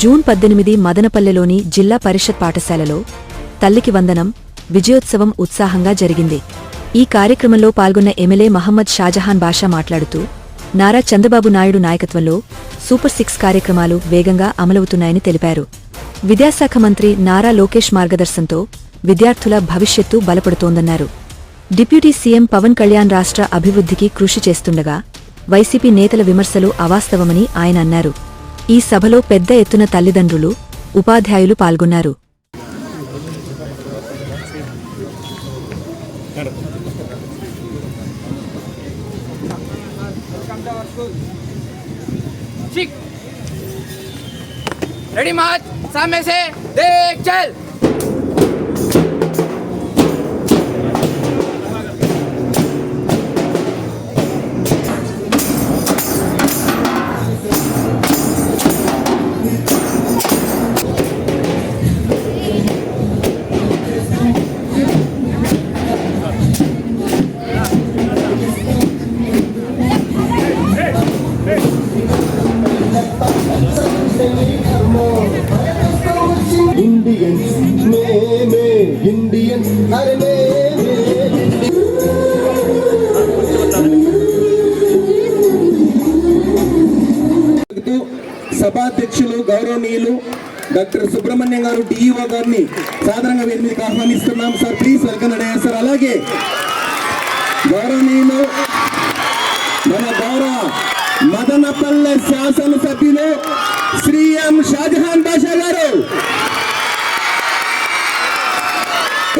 June 18 మదనపల్లెలోని జిల్లా పరిషత్ పాఠశాలలో తల్లికి వందనం విజయోత్సవం ఉత్సాహంగా జరిగింది. ఈ కార్యక్రమంలో పాల్గొన్న ఎమ్మెల్యే మహమ్మద్ షాజహాన్ బాషా మాట్లాడుతూ నారా చంద్రబాబు నాయుడు నాయకత్వంలో సూపర్ 6 కార్యక్రమాలు వేగంగా అమలవుతున్నాయని తెలిపారు. విద్యాశాఖ మంత్రి నారా లోకేష్ మార్గదర్శనంతో విద్యార్థుల భవిష్యత్తు బలపడుతోందన్నారు. డిప్యూటీ సీఎం పవన్ కళ్యాణ్ రాష్ట్ర అభివృద్ధికి కృషి చేస్తుండగా వైసీపీ నేతల విమర్శలు అవాస్తవమని ఆయన అన్నారు. ఈ సభలో పెద్ద ఎత్తున తల్లిదండ్రులు, ఉపాధ్యాయులు పాల్గొన్నారు. रेडी मार्च, सामने से देख चल। సభాధ్యక్షులు గౌరవనీయులు డాక్టర్ సుబ్రహ్మణ్యం గారు డిఈఓ గారిని సాధారణంగా వేదిక మీదకి ఆహ్వానిస్తున్నాం. సార్ ప్లీజ్ వెల్కమ్ అయ్యారు సార్. అలాగే గౌరవనీయులు మన గౌరవ మదనపల్లె శాసనసభ్యులు శ్రీ ఎం షాజహాన్ బాషా గారు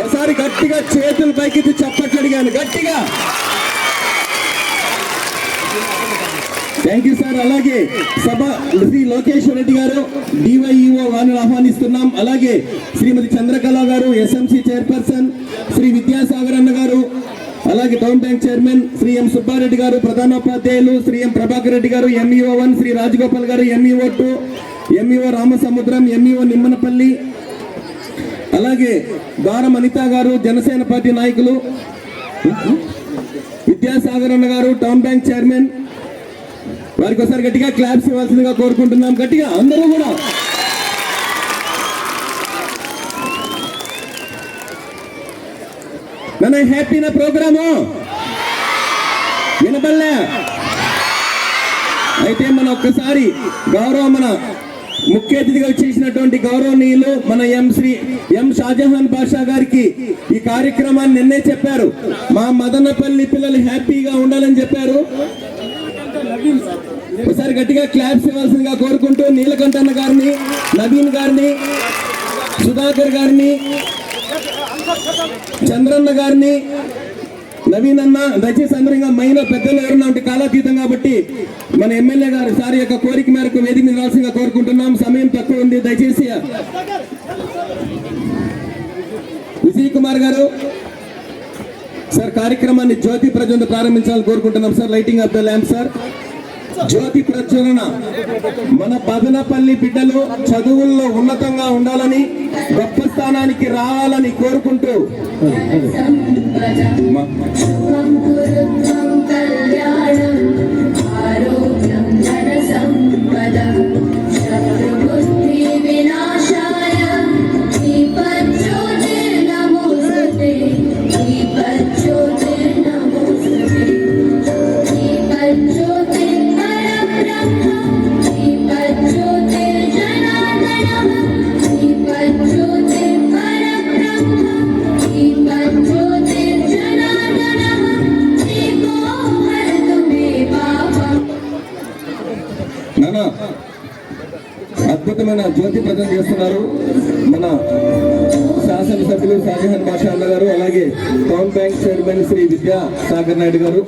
ఒకసారి గట్టిగా చేతులు పైకి చప్పట్లు అడిగాను గట్టిగా. Thank you sir. అలాగే సభ శ్రీ లోకేష్ రెడ్డి గారు డివైఈఓ వారిని ఆహ్వానిస్తున్నాం. అలాగే శ్రీమతి చంద్రకళ గారు ఎస్ఎంసీ చైర్పర్సన్, శ్రీ విద్యాసాగర్ అన్న గారు, అలాగే టౌన్ బ్యాంక్ చైర్మన్ శ్రీ ఎం సుబ్బారెడ్డి గారు, ప్రధానోపాధ్యాయులు శ్రీ ఎం ప్రభాకర్ రెడ్డి గారు, ఎంఈఓ 1 శ్రీ రాజగోపాల్ గారు, MEO 2 MEO Ramasamudram, MEO Nimmanapalli, అలాగే ద్వారం అనిత గారు జనసేన పార్టీ నాయకులు, విద్యాసాగర్ అన్న గారు టౌన్ బ్యాంక్ చైర్మన్, వారికి ఒకసారి గట్టిగా క్లాప్స్ ఇవ్వాల్సిందిగా కోరుకుంటున్నాం. గట్టిగా అందరూ కూడా. మన హ్యాపీ నా ప్రోగ్రాము వినపల్లే అయితే మన ఒక్కసారి మన ముఖ్య అతిథిగా వచ్చేసినటువంటి గౌరవనీయులు మన ఎం షాజహాన్ బాషా గారికి ఈ కార్యక్రమాన్ని నిన్నే చెప్పారు. మా మదనపల్లి పిల్లలు హ్యాపీగా ఉండాలని చెప్పారు. ఒకసారి గట్టిగా క్లాప్స్ ఇవ్వాల్సిందిగా కోరుకుంటూ నీలకంఠన్న గారిని, నవీన్ గారిని, సుధాకర్ గారిని, చంద్రన్న గారిని, నవీన్ అన్న దయచేసి అందరంగా మైలో పెద్దలు ఎవరన్నా ఉంటే కాలాతీతం కాబట్టి మన ఎమ్మెల్యే గారు సార్ యొక్క కోరిక మేరకు వేదిక మీద రావాల్సిందిగా కోరుకుంటున్నాం. సమయం తక్కువ ఉంది. దయచేసి విజయ్ కుమార్ గారు సార్ కార్యక్రమాన్ని జ్యోతి ప్రజ్వలన ప్రారంభించాలని కోరుకుంటున్నాం sir. Lighting of the lamp sir. జ్యోతి ప్రజ్వలన మన బదనపల్లి బిడ్డలు చదువుల్లో ఉన్నతంగా ఉండాలని, గొప్ప స్థానానికి రావాలని కోరుకుంటూ అద్భుతమైన జ్యోతి ప్రజలు చేస్తున్నారు మన శాసనసభ్యులు షాజహాన్ బాషా అన్న గారు, అలాగే town bank chairman Shri Vidyasagar Naidu గారు,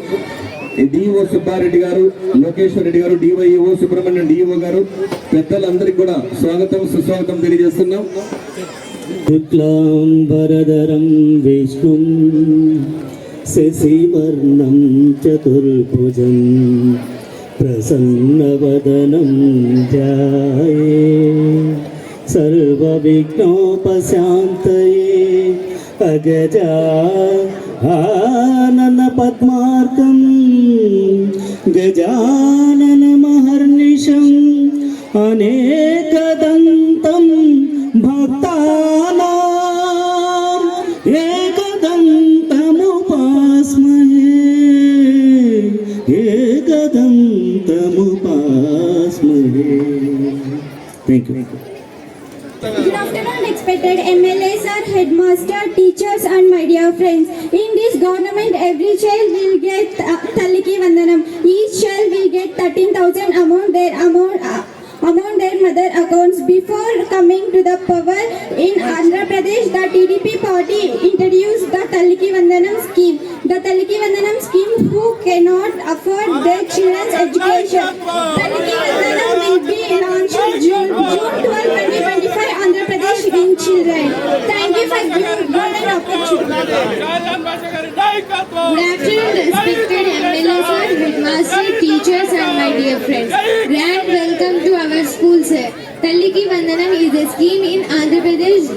డిఓ సుబ్బారెడ్డి గారు, లోకేశ్వర్ రెడ్డి గారు, డివైఓ సుబ్రహ్మణ్యం డిఓ గారు, పెద్దలందరికీ కూడా స్వాగతం సుస్వాగతం తెలియజేస్తున్నాం. శుక్లాంబరధరం విష్ణుం శశివర్ణం చతుర్భుజం ప్రసన్నవదనం ధ్యాయే సర్వవిఘ్నోపశాంతయే అగజా ఆనన పద్మార్కం గజానన మహర్నిశం అనేకదం thank you. Good afternoon, respected MLA sir, headmaster, teachers and my dear friends. In this government, every child will get Talliki Vandanam. Each child will get 13,000 amount their mother accounts. Before coming to the power in Andhra Pradesh, the TDP party introduced the Talliki Vandanam scheme. The Talliki Vandanam scheme who cannot afford their children's education. Talliki Vandanam will be launched June 12, 2025. Andhra Pradesh in children. Thank you for golden opportunity. Good afternoon, respected MLA sir, headmaster, teachers and my dear friends. Grand welcome to our school sir. Talliki Vandanam is a scheme in Andhra Pradesh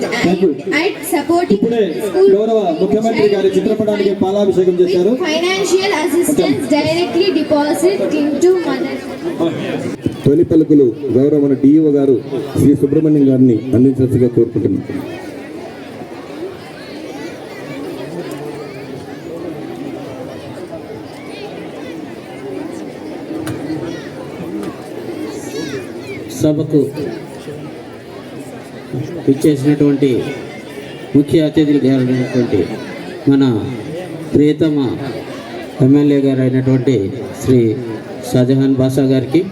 at supporting school గౌరవ ముఖ్యమంత్రి గారి చిత్రపటానికి పాలాభిషేకం చేశారు. with financial assistance directly deposited into mother. తొలి పలుకులు గౌరవ మన డిఈఓ గారు శ్రీ సుబ్రహ్మణ్యం గారిని అందించాల్సిగా కోరుకుంటున్నాను. సభకు ఇచ్చేసినటువంటి ముఖ్య అతిథులు గారైనటువంటి మన ప్రియతమ ఎమ్మెల్యే గారు అయినటువంటి శ్రీ షాజహాన్ బాషా గారికి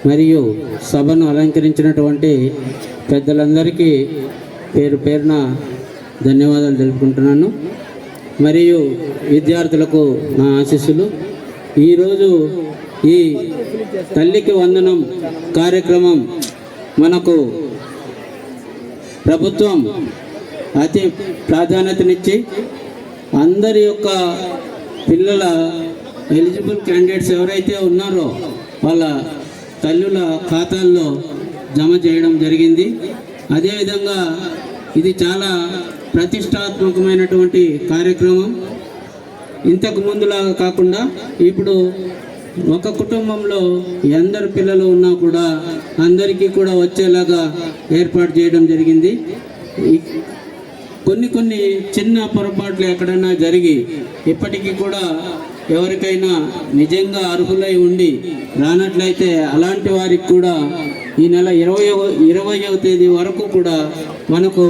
మరియు సభను అలంకరించినటువంటి పెద్దలందరికీ పేరు పేరున ధన్యవాదాలు తెలుపుకుంటున్నాను. మరియు విద్యార్థులకు నా ఆశీస్సులు. ఈరోజు ఈ తల్లికి వందనం కార్యక్రమం మనకు ప్రభుత్వం అతి ప్రాధాన్యతనిచ్చి అందరి యొక్క పిల్లల ఎలిజిబుల్ క్యాండిడేట్స్ ఎవరైతే ఉన్నారో వాళ్ళ తల్లుల ఖాతాల్లో జమ చేయడం జరిగింది. అదేవిధంగా ఇది చాలా ప్రతిష్టాత్మకమైనటువంటి కార్యక్రమం. ఇంతకు ముందులాగా కాకుండా ఇప్పుడు ఒక కుటుంబంలో ఎందరు పిల్లలు ఉన్నా కూడా అందరికీ కూడా వచ్చేలాగా ఏర్పాటు చేయడం జరిగింది. కొన్ని చిన్న పొరపాట్లు ఎక్కడైనా జరిగి ఇప్పటికీ కూడా ఎవరికైనా నిజంగా అర్హులై ఉండి రానట్లయితే అలాంటి వారికి కూడా ఈ నెల 20వ తేదీ వరకు కూడా మనకు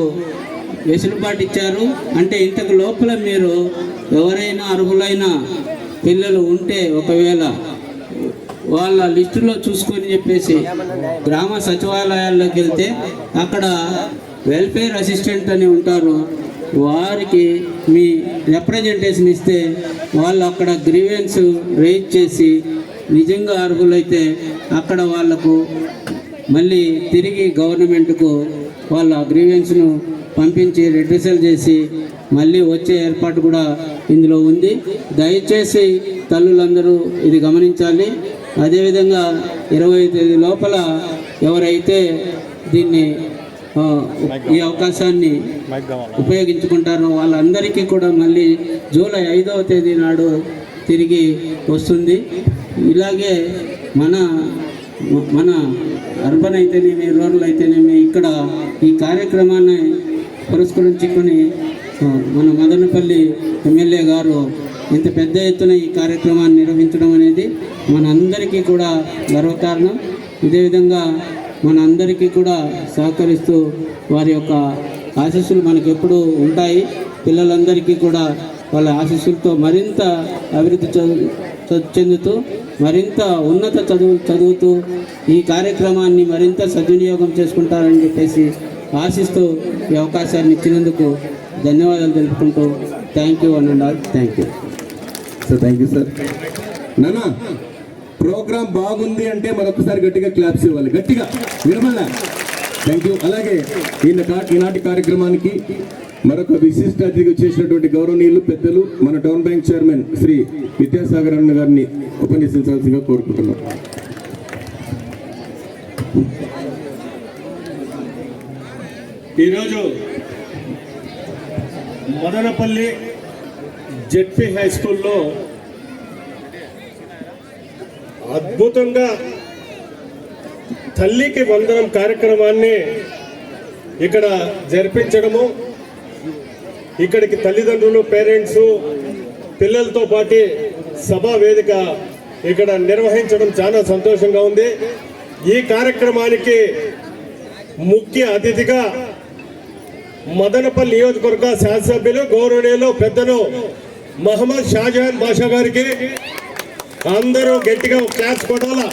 వెసులుబాటు ఇచ్చారు. అంటే ఇంతకు లోపల మీరు ఎవరైనా అర్హులైన పిల్లలు ఉంటే ఒకవేళ వాళ్ళ లిస్టులో చూసుకొని చెప్పేసి గ్రామ సచివాలయాల్లోకి వెళ్తే అక్కడ వెల్ఫేర్ అసిస్టెంట్ అని ఉంటారు. వారికి మీ రిప్రజెంటేషన్ ఇస్తే వాళ్ళు అక్కడ గ్రీవెన్స్ రేజ్ చేసి నిజంగా అర్హులైతే అక్కడ వాళ్లకు మళ్ళీ తిరిగి గవర్నమెంట్కు వాళ్ళ గ్రీవెన్స్ను పంపించి రిడ్రెసల్ చేసి మళ్ళీ వచ్చే ఏర్పాటు కూడా ఇందులో ఉంది. దయచేసి తల్లులందరూ ఇది గమనించాలి. అదేవిధంగా 20వ తేదీ లోపల ఎవరైతే దీన్ని ఈ అవకాశాన్ని ఉపయోగించుకుంటారో వాళ్ళందరికీ కూడా మళ్ళీ జూలై 5వ తేదీ నాడు తిరిగి వస్తుంది. ఇలాగే మన అర్బన్ అయితేనేమి రూరల్ అయితేనేమి ఇక్కడ ఈ కార్యక్రమాన్ని పురస్కరించుకొని మన మదనపల్లి ఎమ్మెల్యే గారు ఇంత పెద్ద ఎత్తున ఈ కార్యక్రమాన్ని నిర్వహించడం అనేది మనందరికీ కూడా గర్వకారణం. ఇదే విధంగా మనందరికీ కూడా సహకరిస్తూ వారి యొక్క ఆశీస్సులు మనకు ఎప్పుడూ ఉంటాయి. పిల్లలందరికీ కూడా వాళ్ళ ఆశీస్సులతో మరింత అభివృద్ధి చెందుతూ మరింత ఉన్నత చదువుతూ ఈ కార్యక్రమాన్ని మరింత సద్వినియోగం చేసుకుంటారని చెప్పేసి ఆశిస్తూ ఈ అవకాశాన్ని ఇచ్చినందుకు ధన్యవాదాలు తెలుపుకుంటూ thank you and all. Thank you sir. Thank you sir. నాన్న ప్రోగ్రామ్ బాగుంది అంటే మరొకసారి గట్టిగా క్లాప్స్ ఇవ్వాలి, గట్టిగా వినమల్లా. Thank you. అలాగే ఈనాటి కార్యక్రమానికి మరొక విశిష్ట అతిథిగా చేసినటువంటి గౌరవనీయులు పెద్దలు మన town bank chairman Shri Vidyasagar అన్న గారిని ఉపన్యసించాల్సిందిగా కోరుకుంటున్నాం. ఈరోజు మదనపల్లి జెడ్పీ హై స్కూల్లో అద్భుతంగా తల్లికి వందనం కార్యక్రమాన్ని ఇక్కడ జరిపించడము, ఇక్కడికి తల్లిదండ్రులు పేరెంట్స్ పిల్లలతో పాటు సభా వేదిక ఇక్కడ నిర్వహించడం చాలా సంతోషంగా ఉంది. ఈ కార్యక్రమానికి ముఖ్య అతిథిగా మదనపల్లి నియోజకవర్గ శాసనసభ్యులు గౌరవనీయులు పెద్దలు మహమ్మద్ షాజహాన్ బాషా గారికి అందరూ గట్టిగా క్లాస్ కొట్టాలా.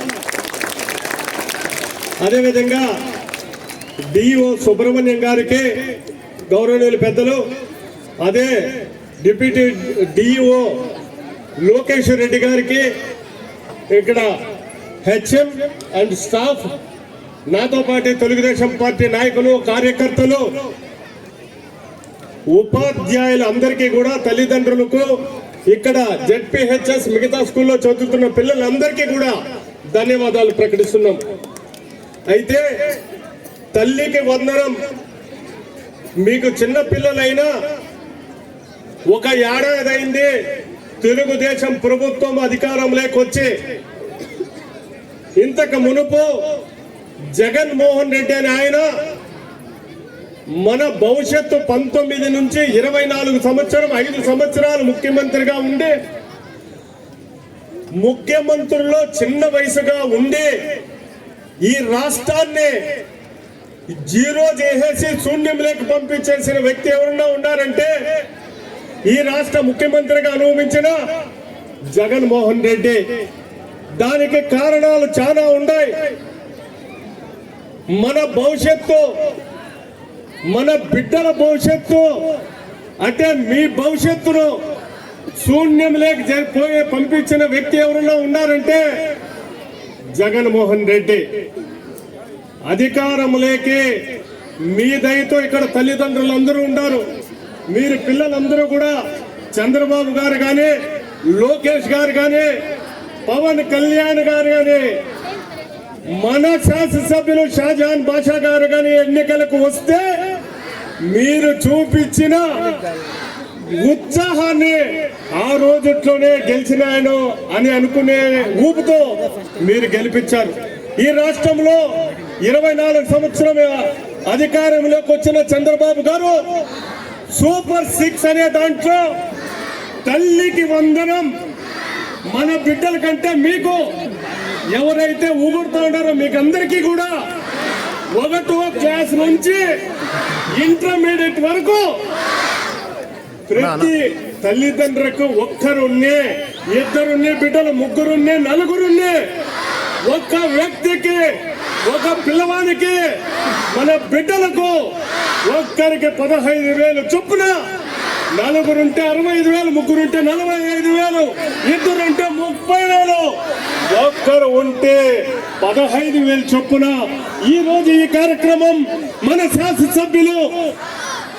అదేవిధంగా డిఓ సుబ్రహ్మణ్యం గారికి గౌరవనీయులు పెద్దలు, అదే డిప్యూటీ డిఓ లోకేష్ రెడ్డి గారికి, ఇక్కడ హెచ్ఎం అండ్ స్టాఫ్, నాతో పాటు తెలుగుదేశం పార్టీ నాయకులు, కార్యకర్తలు, ఉపాధ్యాయులు అందరికీ కూడా, తల్లిదండ్రులకు, ఇక్కడ జెడ్పీహెచ్ఎస్ మిగతా స్కూల్లో చదువుతున్న పిల్లలందరికీ కూడా ధన్యవాదాలు ప్రకటిస్తున్నాం. అయితే తల్లికి వందనం, మీకు చిన్న పిల్లలైనా ఒక ఏడాది అయింది తెలుగుదేశం ప్రభుత్వం అధికారంలోకి వచ్చి. ఇంతకు మునుపు జగన్మోహన్ రెడ్డి అని ఆయన మన భవిష్యత్తు 19 నుంచి 24 సంవత్సరం 5 సంవత్సరాలు ముఖ్యమంత్రిగా ఉండి, ముఖ్యమంత్రుల్లో చిన్న వయసుగా ఉండి ఈ రాష్ట్రాన్ని జీరో చేసేసి శూన్యంలోకి పంపించేసిన వ్యక్తి ఎవరన్నా ఉన్నారంటే ఈ రాష్ట్ర ముఖ్యమంత్రిగా అనుభవించిన జగన్మోహన్ రెడ్డి. దానికి కారణాలు చాలా ఉన్నాయి. మన భవిష్యత్తు, మన బిడ్డల భవిష్యత్తు, అంటే మీ భవిష్యత్తును శూన్యంలోకి పంపించిన వ్యక్తి ఎవరన్నా ఉన్నారంటే జగన్మోహన్ రెడ్డి. అధికారంలోకి మీ దయతో ఇక్కడ తల్లిదండ్రులు అందరూ ఉన్నారు. మీరు పిల్లలందరూ కూడా చంద్రబాబు గారు కానీ, లోకేష్ గారు కానీ, పవన్ కళ్యాణ్ గారు కానీ, మన శాసనసభ్యులు షాజహాన్ బాషా గారు కానీ ఎన్నికలకు వస్తే మీరు చూపించిన ఉత్సాహాన్ని ఆ రోజుట్లోనే గెలిచినాయను అని అనుకునే ఊపుతో మీరు గెలిపించారు. ఈ రాష్ట్రంలో 24 సంవత్సరం అధికారంలోకి వచ్చిన చంద్రబాబు గారు సూపర్ 6 అనే దాంట్లో తల్లికి వందనం, మన బిడ్డల కంటే మీకు ఎవరైతే ఊగుడుతూ ఉన్నారో మీకు అందరికీ కూడా 1వ క్లాస్ నుంచి ఇంటర్మీడియట్ వరకు ప్రతి తల్లిదండ్రులకు ఒక్కరున్నే, ఇద్దరున్నే బిడ్డలు, ముగ్గురున్నే, నలుగురున్నే, ఒక్క వ్యక్తికి, ఒక పిల్లవానికి, మన బిడ్డలకు ఒక్కరికి 15,000 చొప్పున, నలుగురుంటే 65,000, ముగ్గురుంటే 45,000, ఇద్దరుంటే 30,000, ఒక్కరు ఉంటే 15,000 చొప్పున. ఈ రోజు ఈ కార్యక్రమం మన శాసనసభ్యులు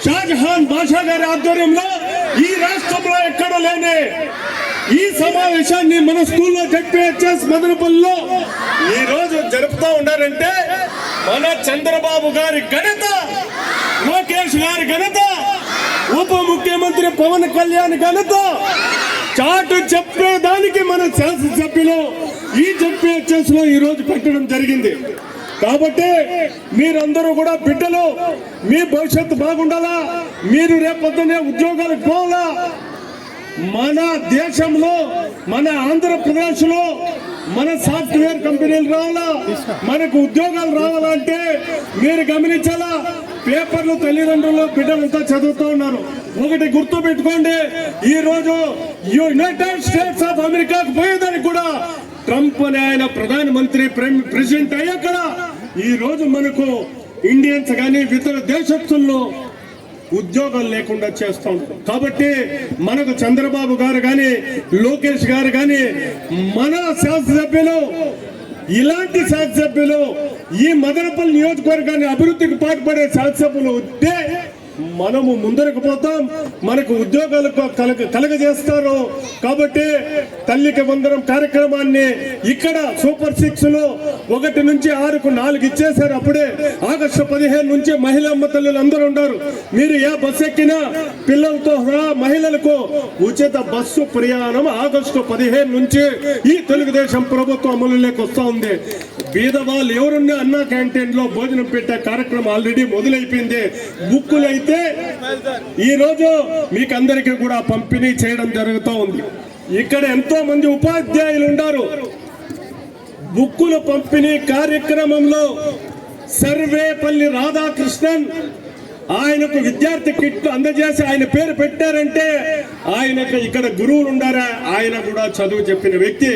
షాజహాన్ బాషా గారి ఆధ్వర్యంలో ఈ రాష్ట్రంలో ఎక్కడ లేని ఈ సమావేశాన్ని మన స్కూల్లో జెడ్పీహెచ్ఎస్ మదనపల్లిలో ఈ రోజు జరుపుతా ఉన్నారంటే మన చంద్రబాబు గారి ఘనత, లోకేష్ గారి ఘనత, ఉప ముఖ్యమంత్రి పవన్ కళ్యాణ్ ఘనత చాటు చెప్పేదానికి మన శాసనసభ్యులు ఈ జెడ్పీహెచ్ఎస్ లో ఈ రోజు పెట్టడం జరిగింది. కాబట్టి మీరందరూ కూడా బిడ్డలు, మీ భవిష్యత్తు బాగుండాలా, మీరు రేపొద్దునే ఉద్యోగాలకు పోవాలా. మన దేశంలో, మన ఆంధ్రప్రదేశ్ లో మన సాఫ్ట్వేర్ కంపెనీలు రావాలా, మనకు ఉద్యోగాలు రావాలంటే మీరు గమనించాలా. పేపర్లు తల్లిదండ్రులు బిడ్డలంతా చదువుతూ ఉన్నారు. ఒకటి గుర్తు పెట్టుకోండి, ఈ రోజు యునైటెడ్ స్టేట్స్ ఆఫ్ అమెరికాకు పోయేదానికి కూడా ట్రంప్ అనే ఆయన ప్రధానమంత్రి ప్రెసిడెంట్ అయ్యాక ఈ రోజు మనకు ఇండియన్స్ కానీ ఇతర దేశస్తుల్లో ఉద్యోగాలు లేకుండా చేస్తూ ఉంటాం. కాబట్టి మనకు చంద్రబాబు గారు కానీ, లోకేష్ గారు కానీ, మన శాసనసభ్యులు, ఇలాంటి శాసనసభ్యులు, ఈ మదనపల్లి నియోజకవర్గాన్ని అభివృద్ధికి పాటుపడే శాసనసభ్యులు ఉంటే మనము ముందరకు పోతాం, మనకు ఉద్యోగాలు కలగజేస్తారు. కాబట్టి తల్లికి వందనం కార్యక్రమాన్ని ఇక్కడ సూపర్ 6 లో 1 నుంచి 6కు 4 ఇచ్చేశారు. అప్పుడే ఆగస్టు 15 నుంచి మహిళమ్మ తల్లులు అందరూ ఉన్నారు. మీరు ఏ బస్సు ఎక్కినా పిల్లలతో మహిళలకు ఉచిత బస్సు ప్రయాణం ఆగస్టు 15 నుంచి ఈ తెలుగుదేశం ప్రభుత్వం అమలులోకి వస్తూ ఉంది. బీదవాళ్ళు ఎవరున్నా అన్నా క్యాంటీన్ లో భోజనం పెట్టే కార్యక్రమం ఆల్రెడీ మొదలైపోయింది. బుక్కులు అయితే ఈ రోజు మీకు అందరికీ కూడా పంపిణీ చేయడం జరుగుతూ ఉంది. ఇక్కడ ఎంతో మంది ఉపాధ్యాయులు ఉన్నారు. బుక్కుల పంపిణీ కార్యక్రమంలో సర్వేపల్లి రాధాకృష్ణన్ ఆయనకు విద్యార్థి కిట్లు అందజేసి ఆయన పేరు పెట్టారంటే ఆయనకు ఇక్కడ గురువులు ఉండారా, ఆయన కూడా చదువు చెప్పిన వ్యక్తి.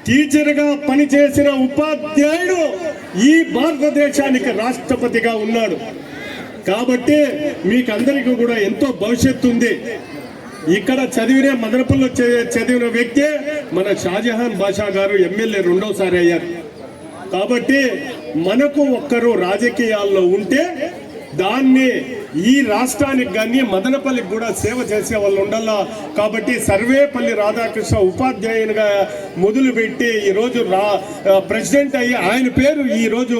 టీచర్గా పనిచేసిన ఉపాధ్యాయుడు ఈ భారతదేశానికి రాష్ట్రపతిగా ఉన్నాడు. కాబట్టి మీకందరికీ కూడా ఎంతో భవిష్యత్తు ఉంది. ఇక్కడ చదివిన మదనపల్లిలో చదివిన వ్యక్తి మన షాజహాన్ బాషా గారు ఎమ్మెల్యే 2వసారి అయ్యారు. కాబట్టి మనకు ఒక్కరు రాజకీయాల్లో ఉంటే దాన్ని ఈ రాష్ట్రానికి కానీ మదనపల్లికి కూడా సేవ చేసే వాళ్ళు ఉండాలా. కాబట్టి సర్వేపల్లి రాధాకృష్ణ ఉపాధ్యాయునిగా మొదలుపెట్టి ఈరోజు ప్రెసిడెంట్ అయ్యి ఆయన పేరు ఈరోజు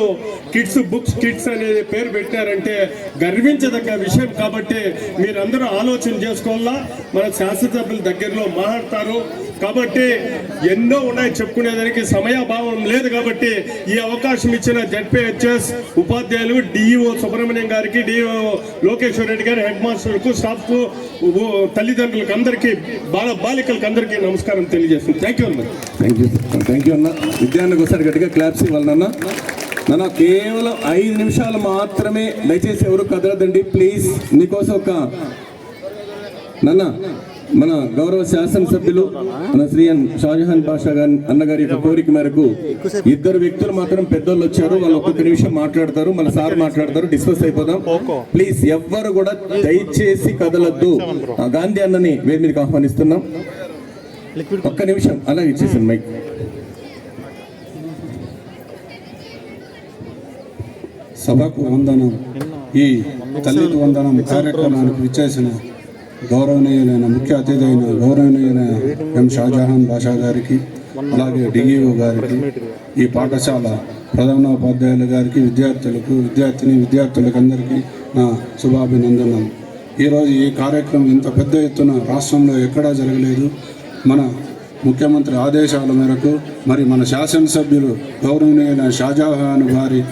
బుక్స్ కిడ్స్ అనే పేరు పెట్టారంటే గర్వించదగ్గ విషయం. కాబట్టి మీరందరూ ఆలోచన చేసుకోవాలా. మన శాసనసభ్యుల దగ్గరలో మాట్లాడతారు కాబట్టి ఎన్నో ఉన్నాయి, చెప్పుకునేదానికి సమయాభావం లేదు. కాబట్టి ఈ అవకాశం ఇచ్చిన జడ్పీహెచ్ఎస్ ఉపాధ్యాయులు, డిఈఓ సుబ్రహ్మణ్యం గారికి, డిఈఓ లోకేశ్వర రెడ్డి గారి, హెడ్ మాస్టర్కు, స్టాఫ్కు, తల్లిదండ్రులకు అందరికీ, బాలికలకు అందరికీ నమస్కారం తెలియజేస్తుంది. థ్యాంక్ యూ అన్న. థ్యాంక్ యూ అన్న. విద్యార్థికి ఒకసారి గట్టిగా క్లాప్స్ ఇవ్వాలన్న. నాన్న కేవలం 5 నిమిషాలు మాత్రమే, దయచేసి ఎవరు కదలదండి ప్లీజ్. నీకోసం ఒక నాన్న మన గౌరవ శాసనసభ్యులు మన శ్రీ షాజహాన్ బాషా గారి అన్నగారి యొక్క కోరిక మేరకు 2 వ్యక్తులు మాత్రం పెద్దోళ్ళు వచ్చారు. వాళ్ళు ఒక్కొక్క నిమిషం మాట్లాడతారు, మన సార్ మాట్లాడతారు, డిస్కస్ అయిపోదాం. ప్లీజ్ ఎవ్వరు కూడా దయచేసి కదలద్దు. గాంధీ అన్నని వేడి మీదకి ఆహ్వానిస్తున్నాం. ఒక్క నిమిషం అలా ఇచ్చేసాను మైక్. సభకు వందనం. ఈ తల్లికి వందనం కార్యక్రమానికి విచ్చేసిన గౌరవనీయులైన ముఖ్య అతిథి అయిన గౌరవనీయులైన ఎం షాజహాన్ బాషా గారికి, అలాగే డిఈఓ గారికి, ఈ పాఠశాల ప్రధానోపాధ్యాయుల గారికి, విద్యార్థులకు అందరికీ నా శుభాభినందనలు. ఈరోజు ఈ కార్యక్రమం ఇంత పెద్ద ఎత్తున రాష్ట్రంలో ఎక్కడా జరగలేదు. మన ముఖ్యమంత్రి ఆదేశాల మేరకు మరి మన శాసనసభ్యులు గౌరవనీయులైన షాజహాన్ గారి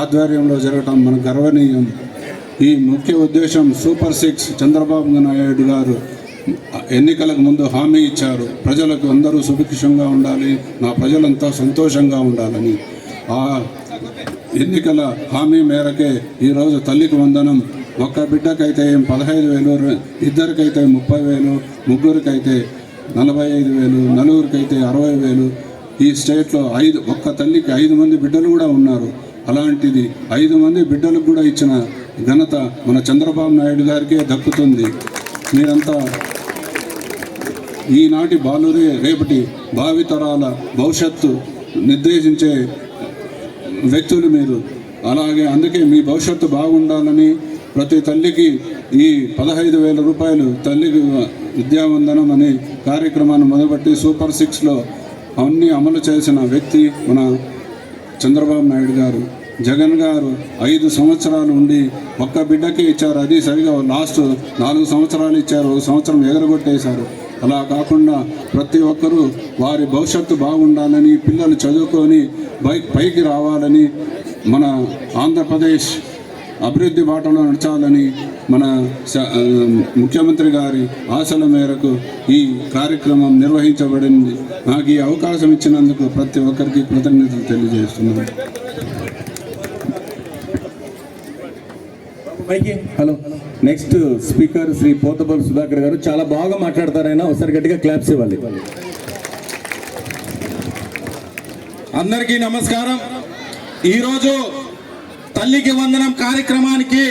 ఆధ్వర్యంలో జరగటం మన గర్వనీయం. ఈ ముఖ్య ఉద్దేశం సూపర్ 6 చంద్రబాబు నాయుడు గారు ఎన్నికలకు ముందు హామీ ఇచ్చారు, ప్రజలకు అందరూ సుభిక్షంగా ఉండాలి, నా ప్రజలంతా సంతోషంగా ఉండాలని. ఆ ఎన్నికల హామీ మేరకే ఈరోజు తల్లికి వందనం. ఒక్క బిడ్డకైతే 15,000, ఇద్దరికైతే 30,000, ముగ్గురికైతే 45,000, నలుగురికైతే 60,000. ఈ స్టేట్లో ఒక్క తల్లికి 5 మంది బిడ్డలు కూడా ఉన్నారు. అలాంటిది 5 మంది బిడ్డలకు కూడా ఇచ్చిన ఘనత మన చంద్రబాబు నాయుడు గారికే దక్కుతుంది. మీరంతా ఈనాటి బాలురే రేపటి భావితరాల భవిష్యత్తు నిర్దేశించే వ్యక్తులు మీరు. అలాగే అందుకే మీ భవిష్యత్తు బాగుండాలని ప్రతి తల్లికి ఈ 15,000 రూపాయలు తల్లికి విద్యావందనం అనే కార్యక్రమాన్ని మొదలుపెట్టి సూపర్ 6లో అన్నీ అమలు చేసిన వ్యక్తి మన చంద్రబాబు నాయుడు గారు. జగన్ గారు 5 సంవత్సరాలు ఉండి ఒక్క బిడ్డకే ఇచ్చారు, అది సరిగా లాస్ట్ 4 సంవత్సరాలు ఇచ్చారు, 1 సంవత్సరం ఎగరగొట్టేశారు. అలా కాకుండా ప్రతి ఒక్కరూ వారి భవిష్యత్తు బాగుండాలని, పిల్లలు చదువుకొని పైకి రావాలని, మన ఆంధ్రప్రదేశ్ అభివృద్ధి బాటలో నడచాలని మన ముఖ్యమంత్రి గారి ఆశల మేరకు ఈ కార్యక్రమం నిర్వహించబడింది. నాకు ఈ అవకాశం ఇచ్చినందుకు ప్రతి ఒక్కరికి కృతజ్ఞతలు తెలియజేస్తున్నాను. Hello, next speaker Shri Pothapalli Sudhakar garu. చాలా బాగా మాట్లాడతారైనా, ఒకసారి గట్టిగా క్లాప్స్ ఇవ్వాలి. అందరికీ నమస్కారం. ఈరోజు తల్లికి వందనం కార్యక్రమానికి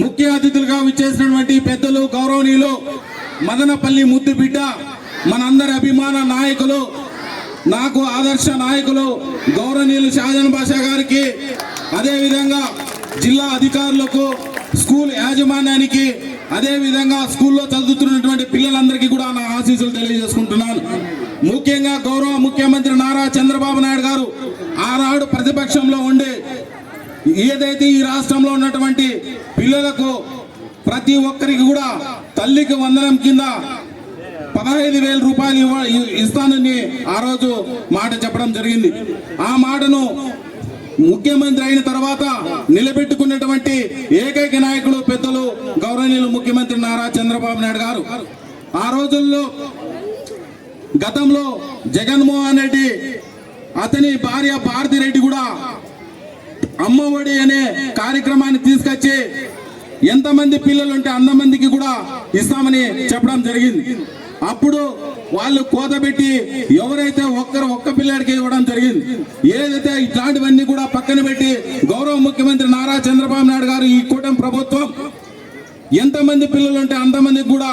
ముఖ్య అతిథులుగా విచ్చేసినటువంటి పెద్దలు, గౌరవనీయులు, మదనపల్లి ముద్దు బిడ్డ, మనందరి అభిమాన నాయకులు, నాకు ఆదర్శ నాయకులు గౌరవనీయులు షాజహాన్ బాషా గారికి, అదేవిధంగా జిల్లా అధికారులకు, స్కూల్ యాజమాన్యానికి, అదేవిధంగా స్కూల్లో చదువుతున్నటువంటి పిల్లలందరికీ కూడా నా ఆశీస్సులు తెలియజేసుకుంటున్నాను. ముఖ్యంగా గౌరవ ముఖ్యమంత్రి నారా చంద్రబాబు నాయుడు గారు ఆనాడు ప్రతిపక్షంలో ఉండి ఏదైతే ఈ రాష్ట్రంలో ఉన్నటువంటి పిల్లలకు ప్రతి ఒక్కరికి కూడా తల్లికి వందనం కింద 15,000 రూపాయలు ఇస్తానని ఆ రోజు మాట చెప్పడం జరిగింది. ఆ మాటను ముఖ్యమంత్రి అయిన తర్వాత నిలబెట్టుకున్నటువంటి ఏకైక నాయకుడు పెద్దలు గౌరవనీయులు ముఖ్యమంత్రి నారా చంద్రబాబు నాయుడు గారు. ఆ రోజుల్లో గతంలో జగన్మోహన్ రెడ్డి, అతని భార్య భారతి రెడ్డి కూడా అమ్మఒడి అనే కార్యక్రమాన్ని తీసుకొచ్చి ఎంతమంది పిల్లలు ఉంటే అంతమందికి కూడా ఇస్తామని చెప్పడం జరిగింది. అప్పుడు వాళ్ళు కోత పెట్టి ఎవరైతే ఒక్క పిల్లాడికి ఇవ్వడం జరిగింది. ఏదైతే ఇట్లాంటివన్నీ కూడా పక్కన పెట్టి గౌరవ ముఖ్యమంత్రి నారా చంద్రబాబు నాయుడు గారు ఈ కూటమి ప్రభుత్వం ఎంతమంది పిల్లలు ఉంటే అంతమందికి కూడా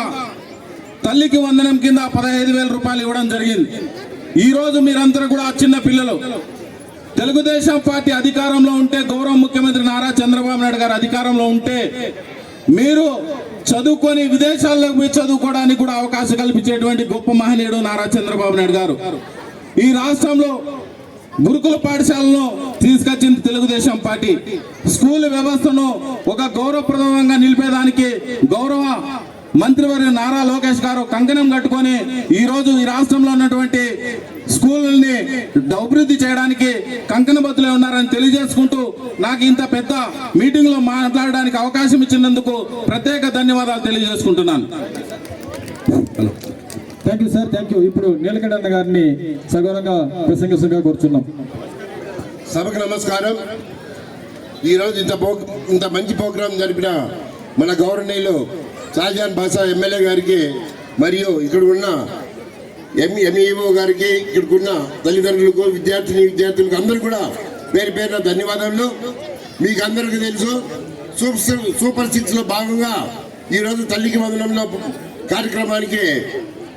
తల్లికి వందనం కింద 15,000 రూపాయలు ఇవ్వడం జరిగింది. ఈ రోజు మీరందరూ కూడా చిన్న పిల్లలు, తెలుగుదేశం పార్టీ అధికారంలో ఉంటే, గౌరవ ముఖ్యమంత్రి నారా చంద్రబాబు నాయుడు గారు అధికారంలో ఉంటే మీరు చదువుకొని విదేశాల్లోకి పోయి చదువుకోవడానికి కూడా అవకాశం కల్పించేటువంటి గొప్ప మహనీయుడు నారా చంద్రబాబు నాయుడు గారు. ఈ రాష్ట్రంలో గురుకుల పాఠశాలను తీసుకొచ్చింది తెలుగుదేశం పార్టీ. స్కూల్ వ్యవస్థను ఒక గౌరవప్రదంగా నిలిపేదానికి గౌరవ మంత్రివర్య నారా లోకేష్ గారు కంకణం కట్టుకొని ఈ రోజు ఈ రాష్ట్రంలో ఉన్నటువంటి స్కూళ్ళని అభివృద్ధి చేయడానికి కంకణబద్దులే ఉన్నారని తెలియజేసుకుంటూ నాకు ఇంత పెద్ద మీటింగ్ లో మాట్లాడడానికి అవకాశం ఇచ్చినందుకు ప్రత్యేక ధన్యవాదాలు తెలియజేసుకుంటున్నాను. Thank you sir, thank you. ఇప్పుడు నీలకంఠ అన్న గారిని సగౌరవంగా ప్రసంగించగా కూర్చున్నాం. సభకు నమస్కారం. ఈరోజు ఇంత మంచి ప్రోగ్రాం జరిపిన మన గౌరవనీయులు షాజహాన్ బాషా ఎమ్మెల్యే గారికి మరియు ఇక్కడ ఉన్న ఎంఈఓ గారికి, ఇక్కడికున్న తల్లిదండ్రులకు, విద్యార్థులకు అందరూ కూడా పేరు పేరున ధన్యవాదాలు. మీకు అందరికీ తెలుసు, సూపర్ 6లో భాగంగా ఈరోజు తల్లికి వందనంలో కార్యక్రమానికి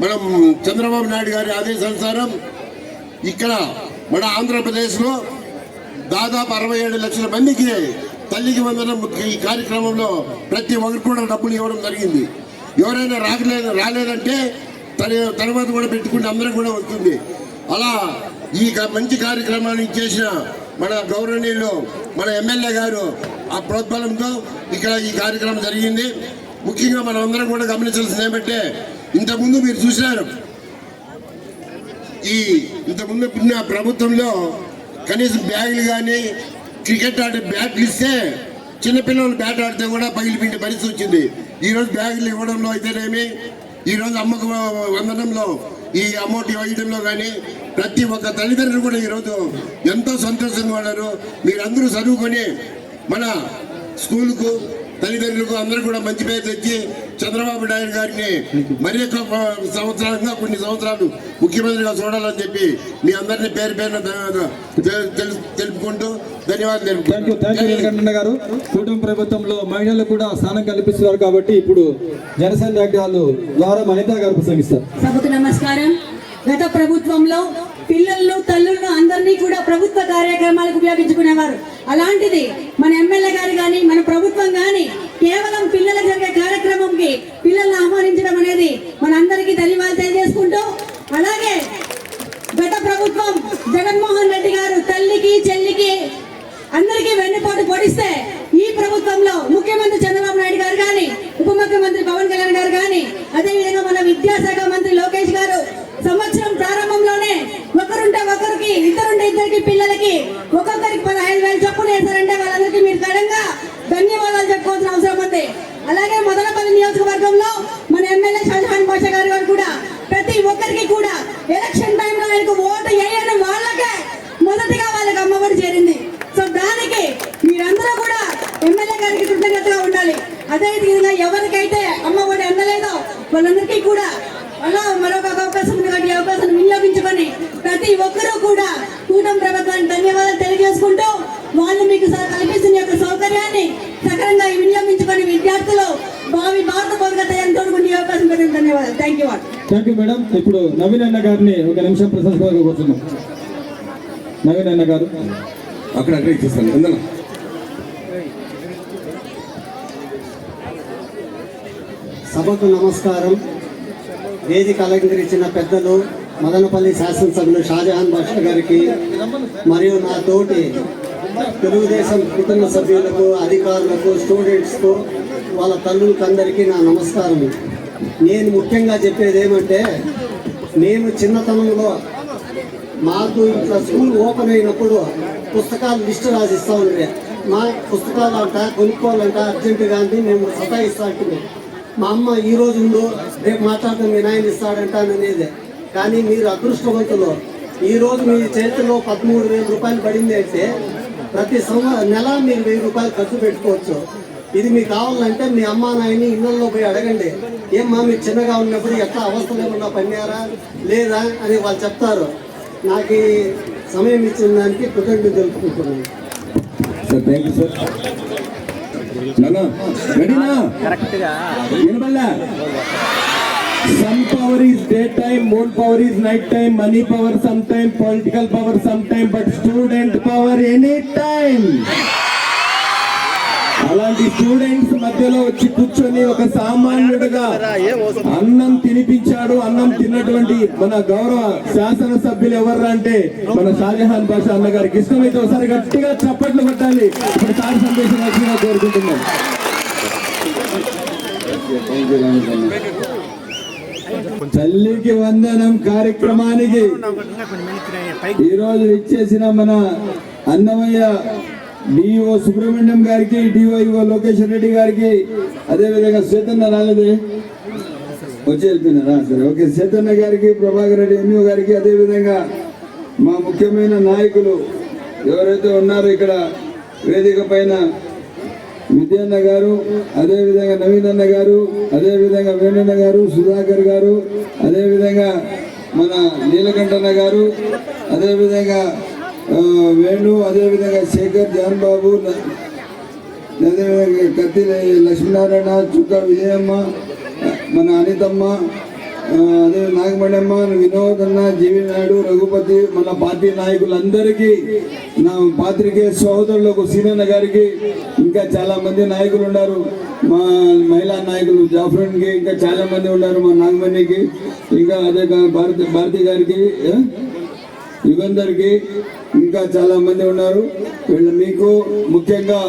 మనం చంద్రబాబు నాయుడు గారి ఆదేశానుసారం ఇక్కడ మన ఆంధ్రప్రదేశ్లో దాదాపు 67 లక్షల మందికి తల్లికి వందనం ఈ కార్యక్రమంలో ప్రతి ఒక్కరు కూడా డబ్బులు ఇవ్వడం జరిగింది. ఎవరైనా రాలేదంటే తర్వాత కూడా పెట్టుకుంటే అందరం కూడా వస్తుంది. అలా ఈ మంచి కార్యక్రమాన్ని చేసిన మన గౌరవనీయులు మన ఎమ్మెల్యే గారు ఆ ప్రోద్బలంతో ఇక్కడ ఈ కార్యక్రమం జరిగింది. ముఖ్యంగా మనం అందరం కూడా గమనించాల్సింది ఏమంటే, ఇంతకుముందు మీరు చూసినారు, ఇంతకుముందు ఉన్న ప్రభుత్వంలో కనీసం బ్యాగులు కానీ క్రికెట్ ఆడే బ్యాట్లు ఇస్తే చిన్నపిల్లలు బ్యాట్ ఆడితే కూడా పగిలిపిండే పరిస్థితి వచ్చింది. ఈరోజు బ్యాగులు ఇవ్వడంలో అయితేనేమి, ఈరోజు అమ్మకు వందనంలో ఈ అమౌంట్ ఇవ్వడంలో కానీ ప్రతి ఒక్క తల్లిదండ్రులు కూడా ఈరోజు ఎంతో సంతోషంగా ఉన్నారు. మీరందరూ చదువుకొని మన స్కూల్కు, తల్లిదండ్రులకు అందరూ కూడా మంచి పేరు తెచ్చి చంద్రబాబు నాయుడు గారిని మరి ఎక్కువ సంవత్సరాలుగా కొన్ని సంవత్సరాలు ముఖ్యమంత్రిగా చూడాలని చెప్పి మీ అందరినీ పేరు పేరున తెలుపుకుంటూ ధన్యవాదాలు తెలుపుకుంటున్నాను. గారు కూటమి ప్రభుత్వంలో మహిళలకు కూడా స్థానం కల్పిస్తున్నారు కాబట్టి ఇప్పుడు జనసేన నాయకురాలు ద్వారా అనిత గారు ప్రసంగిస్తారు. సభకు నమస్కారం. గత ప్రభుత్వంలో పిల్లలను, తల్లులను అందరినీ కూడా ప్రభుత్వ కార్యక్రమాలకు ఉపయోగించుకునేవారు. అలాంటిది మన ఎమ్మెల్యే గారు కానీ, మన ప్రభుత్వం కానీ కేవలం పిల్లల జరిగే కార్యక్రమంకి పిల్లల్ని ఆహ్వానించడం అనేది మనందరికీ ధన్యవాదాలు తెలియజేసుకుంటూ, అలాగే గత ప్రభుత్వం జగన్మోహన్ రెడ్డి గారు తల్లికి, చెల్లికి అందరికీ వెన్నుపోటు పొడిస్తే ఈ ప్రభుత్వంలో ముఖ్యమంత్రి చంద్రబాబు నాయుడు గారు కానీ, ఉప ముఖ్యమంత్రి పవన్ కళ్యాణ్ గారు కానీ, అదేవిధంగా మన విద్యాశాఖ మంత్రి లోకేష్ గారు సంవత్సరం ప్రారంభంలోనే ఒకరుంటే ఒకరికి, ఇద్దరుంటే ఇద్దరికి పిల్లలకి ఒక్కొక్కరికి 15,000 చొప్పున వేశారంటే వాళ్ళందరికీ మీరు ఘనంగా ధన్యవాదాలు చెప్పుకోవాల్సిన అవసరం ఉంది. అలాగే మదనపల్లి నియోజకవర్గంలో మన ఎమ్మెల్యే షాజహాన్ బాషా గారు కూడా ప్రతి ఒక్కరికి కూడా ఎలక్షన్ టైంలో ఆయనకు ఓటు వేయడం వాళ్ళకే మొదటిగా వాళ్ళకి అమ్మఒడి చేరింది. సో దానికి మీరందరూ కూడా ఎమ్మెల్యే గారికి కృతజ్ఞతగా ఉండాలి. అదేవిధంగా ఎవరికైతే అమ్మఒడి అందలేదో వాళ్ళందరికీ కూడా అలా మరొక అవకాశం ఉంది కాబట్టి అవకాశాన్ని వినియోగించుకొని ప్రతి ఒక్కరూ కూడా కూటమి ప్రభుత్వానికి ధన్యవాదాలు తెలియజేసుకుంటూ, వాళ్ళు మీకు కల్పిస్తున్న యొక్క సౌకర్యాన్ని సక్రమంగా వినియోగించుకొని విద్యార్థులు భారత పౌరులుగా తయారు తోడుకుంటే అవకాశం పెట్టిన ధన్యవాదాలు. Thank you madam. ఇప్పుడు నవీన్ అన్న గారిని ఒక నిమిషం ప్రశంసగా కూర్చున్నాం. నవీన్ అన్న గారు అక్కడ ఇచ్చేస్తాను. సభకు నమస్కారం. వేదిక అలంకరించిన పెద్దలు, మదనపల్లి శాసనసభ్యులు షాజహాన్ బాషా గారికి మరియు నా తోటి తెలుగుదేశం కుటుంబ సభ్యులకు, అధికారులకు, స్టూడెంట్స్కు, వాళ్ళ తల్లులకు అందరికీ నా నమస్కారం. నేను ముఖ్యంగా చెప్పేది ఏమంటే, మేము చిన్నతనంలో మాకు ఇట్లా స్కూల్ ఓపెన్ అయినప్పుడు పుస్తకాలు లిస్టు రాసిస్తూ ఉండే. మా పుస్తకాలు అంట కొనుక్కోవాలంట అర్జెంటుగా అని మేము సతాయిస్తూ ఉంటుంది. మా అమ్మ ఈ రోజు ఉందో రేపు మాట్లాడుతూ మీ నాయన ఇస్తాడంట అనేది. కానీ మీరు అదృష్టవంతులు. ఈరోజు మీ చేతిలో 13,000 రూపాయలు పడింది అంటే ప్రతి నెల మీరు 1000 రూపాయలు ఖర్చు పెట్టుకోవచ్చు. ఇది మీకు కావాలంటే మీ అమ్మా నాయని ఇళ్ళల్లో పోయి అడగండి, ఏమ్మా మీరు చిన్నగా ఉన్నప్పుడు ఎట్లా అవస్థలు ఏమన్నా పన్నారా లేదా అని వాళ్ళు చెప్తారు. నాకు ఈ సమయం ఇచ్చిన దానికి కృతజ్ఞతలు తెలుపుకుంటున్నాను. Sir thank you sir. Some power is daytime, more power is night time, money power sometime, political power sometime, but student power anytime. అలాంటి స్టూడెంట్స్ మధ్యలో వచ్చి కూర్చొని ఒక సామాన్యుడిగా అన్నం తినిపించాడు. అన్నం తిన్నటువంటి మన గౌరవ శాసనసభ్యులు ఎవరు అంటే మన షాజహాన్ బాషా అన్న గారికి. ఇష్టమైతే ఒకసారి గట్టిగా చప్పట్లు కొట్టాలి. ఇప్పుడు సార్ సందేశం వచ్చినా కోరుకుంటున్నాం. తల్లికి వందనం కార్యక్రమానికి ఈరోజు ఇచ్చేసిన మన అన్నమయ్య డిఓ సుబ్రహ్మణ్యం గారికి, డిఓ లోకేశ్వర్ రెడ్డి గారికి, అదేవిధంగా చైతన్య రాలేదే వచ్చి వెళ్తున్నారా సరే ఓకే, చైతన్య గారికి, ప్రభాకర్ రెడ్డి ఎంఈఓ గారికి, అదేవిధంగా మా ముఖ్యమైన నాయకులు ఎవరైతే ఉన్నారో ఇక్కడ వేదిక పైన విద్యాన్న గారు, అదేవిధంగా నవీన్ అన్న గారు, అదేవిధంగా వేణన్న గారు, సుధాకర్ గారు, అదేవిధంగా మన నీలకంఠన్న గారు, అదేవిధంగా వేణు, అదేవిధంగా శేఖర్, జాన్ బాబు, అదేవిధంగా కత్తి లక్ష్మీనారాయణ, చుక్క విజయమ్మ, మన అనితమ్మ, అదే నాగమణమ్మ, వినోద్ అన్న, జీవి నాయుడు, రఘుపతి, మన పార్టీ నాయకులందరికీ, నా పాత్రికేయ సోదరులకు, సీనన్న గారికి, ఇంకా చాలా మంది నాయకులు ఉన్నారు. మా మహిళా నాయకులు జాఫ్రన్కి, ఇంకా చాలా మంది ఉన్నారు. మా నాగమణికి, ఇంకా అదే భారతి గారికి, యుగంధర్కి, ఇంకా చాలా మంది ఉన్నారు. వీళ్ళు మీకు ముఖ్యంగా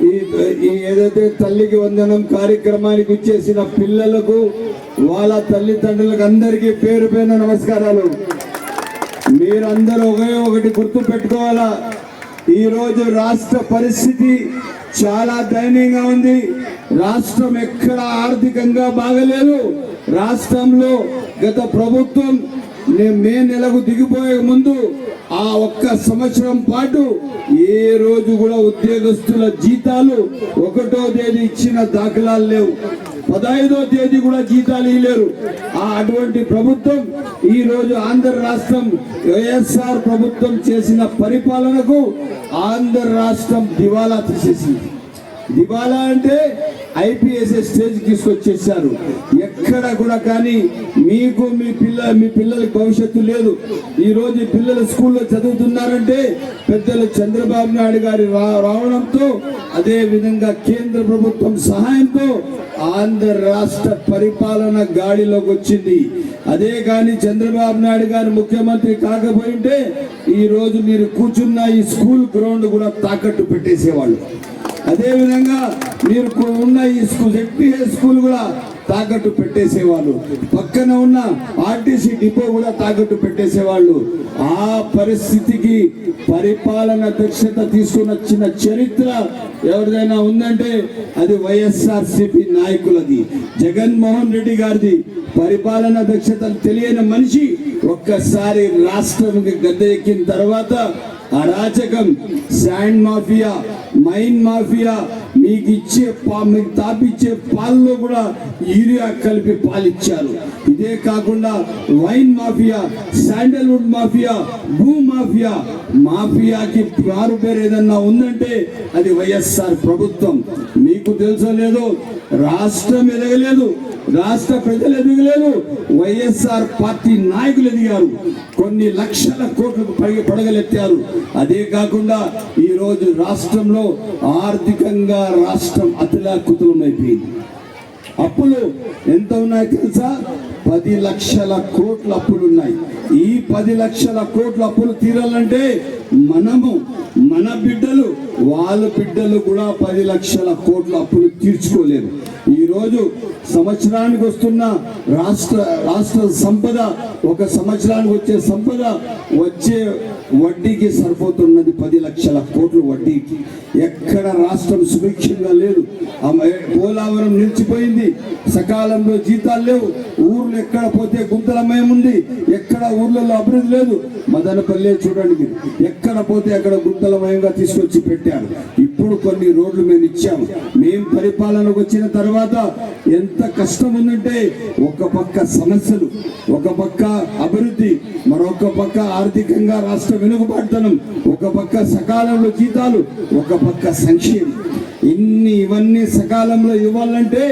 ఈ ఏదైతే తల్లికి వందనం కార్యక్రమానికి ఇచ్చేసిన పిల్లలకు, వాళ్ళ తల్లిదండ్రులకు అందరికీ పేరు పైన నమస్కారాలు. మీరందరూ ఒకటి గుర్తు పెట్టుకోవాలా, ఈరోజు రాష్ట్ర పరిస్థితి చాలా దయనీయంగా ఉంది. రాష్ట్రం ఎక్కడ ఆర్థికంగా బాగలేదు. రాష్ట్రంలో గత ప్రభుత్వం మే నెలకు దిగిపోయే ముందు ఆ ఒక్క సంవత్సరం పాటు ఏ రోజు కూడా ఉద్యోగస్తుల జీతాలు 1వ తేదీ ఇచ్చిన దాఖలాలు లేవు. 15వ తేదీ కూడా జీతాలు ఇవ్వలేరు. అటువంటి ప్రభుత్వం ఈ రోజు ఆంధ్ర రాష్ట్రం వైఎస్ఆర్ ప్రభుత్వం చేసిన పరిపాలనకు ఆంధ్ర రాష్ట్రం దివాలా తీసేసింది. దివాలా అంటే ఐపీఎస్ స్టేజ్ తీసుకొచ్చేసారు. ఎక్కడ కూడా కానీ మీకు మీ పిల్లలకి భవిష్యత్తు లేదు. ఈ రోజు పిల్లలు స్కూల్లో చదువుతున్నారంటే పెద్దలు చంద్రబాబు నాయుడు గారి రావడంతో, అదే విధంగా కేంద్ర ప్రభుత్వం సహాయంతో ఆంధ్ర రాష్ట్ర పరిపాలన గాడిలోకి వచ్చింది. అదే కానీ చంద్రబాబు నాయుడు గారు ముఖ్యమంత్రి కాకపోయింటే ఈ రోజు మీరు కూర్చున్న ఈ స్కూల్ గ్రౌండ్ కూడా తాకట్టు పెట్టేసేవాళ్ళు. అదేవిధంగా మీరు ఉన్న ఈ జెడ్పీహెచ్ స్కూల్ కూడా తాకట్టు పెట్టేసేవాళ్ళు. పక్కన ఉన్న ఆర్టీసీ డిపో కూడా తాకట్టు పెట్టేసేవాళ్ళు. ఆ పరిస్థితికి పరిపాలన దక్షత తీసుకుని వచ్చిన చరిత్ర ఎవరిదైనా ఉందంటే అది వైఎస్ఆర్సీపీ నాయకులది, జగన్మోహన్ రెడ్డి గారిది. పరిపాలన దక్షత తెలియని మనిషి ఒక్కసారి రాష్ట్రంకి గద్దె ఎక్కిన తర్వాత అరాచకం, శాండ్ మాఫియా, మైన్ మాఫియా, మీకు తాపిచ్చే పాలలో కూడా యూరియా కలిపి పాలిచ్చారు. ఇదే కాకుండా వైన్ మాఫియా, శాండల్వుడ్ మాఫియా, భూ మాఫియా, మాఫియాకి మారు పేరు ఏదన్నా ఉందంటే అది వైఎస్ఆర్ ప్రభుత్వం. మీకు తెలుసో లేదో, రాష్ట్రం ఎదగలేదు, రాష్ట్ర ప్రజలు ఎదగలేదు, వైఎస్ఆర్ పార్టీ నాయకులు ఎదిగారు, కొన్ని లక్షల కోట్లకు పడగలెత్తారు. అదే కాకుండా ఈ రోజు రాష్ట్రంలో ఆర్థికంగా రాష్ట్రం అతలాకుతలమైపోయింది. అప్పులు ఎంత ఉన్నాయి తెలుసా? 10 లక్షల కోట్ల అప్పులు ఉన్నాయి. ఈ 10 లక్షల కోట్ల అప్పులు తీరాలంటే మనము, మన బిడ్డలు, వాళ్ళ బిడ్డలు కూడా 10 లక్షల కోట్ల అప్పులు తీర్చుకోలేరు. ఈరోజు సంవత్సరానికి వస్తున్న రాష్ట్ర సంపద, ఒక సంవత్సరానికి వచ్చే సంపద వచ్చే వడ్డీకి సరిపోతున్నది 10 లక్షల కోట్ల వడ్డీకి. ఎక్కడ రాష్ట్రం సుభిక్షంగా లేదు. పోలవరం నిలిచిపోయింది, సకాలంలో జీతాలు లేవు, ఊర్లు రోడ్లు ఎక్కడ పోతే గుంతలమయం ఉంది, ఎక్కడ ఊర్లలో అభివృద్ధి లేదు. మదనపల్లి చూడండి మీరు, ఎక్కడ పోతే అక్కడ గుంతలమయంగా తీసుకొచ్చి పెట్టారు. ఇప్పుడు కొన్ని రోడ్లు మేము ఇచ్చాము. మేము పరిపాలనకు వచ్చిన తర్వాత ఎంత కష్టం ఉందంటే, ఒక పక్క సమస్యలు, ఒక పక్క అభివృద్ధి, మరొక పక్క ఆర్థికంగా రాష్ట్ర వెనుకబాటుతనం, ఒక పక్క సకాలంలో జీతాలు, ఒక పక్క సంక్షేమం. ఇవన్నీ సకాలంలో ఇవ్వాలంటే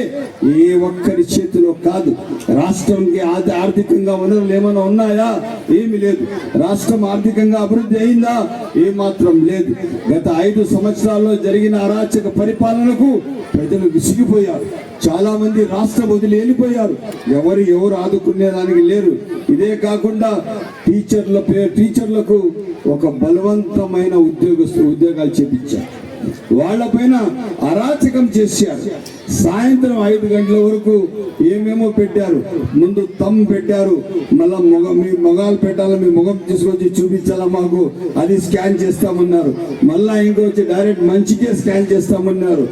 ఏ ఒక్కరి చేతిలో కాదు. రాష్ట్రంకి ఆర్థికంగా వనరులు ఏమైనా ఉన్నాయా? ఏమి లేదు. రాష్ట్రం ఆర్థికంగా అభివృద్ధి అయిందా? ఏమాత్రం లేదు. గత 5 సంవత్సరాల్లో జరిగిన అరాచక పరిపాలనకు ప్రజలు విసిగిపోయారు. చాలా మంది రాష్ట్రం వదిలి వెళ్ళిపోయారు. ఎవరు ఆదుకునేదానికి లేరు. ఇదే కాకుండా టీచర్లకు ఒక బలవంతమైన ఉద్యోగాలు చేపించారు. వాళ్ళపైన అరాచకం చేశారు. సాయంత్రం 5 గంటల వరకు ఏమేమో పెట్టారు. ముందు తమ్ పెట్టారు, మళ్ళా మీ మొగాలు పెట్టాలి, మీ ముఖం తీసుకొచ్చి చూపించాలా మాకు, అది స్కాన్ చేస్తామన్నారు. మళ్ళా ఇంకొచ్చి డైరెక్ట్ మంచికే స్కాన్ చేస్తామన్నారు.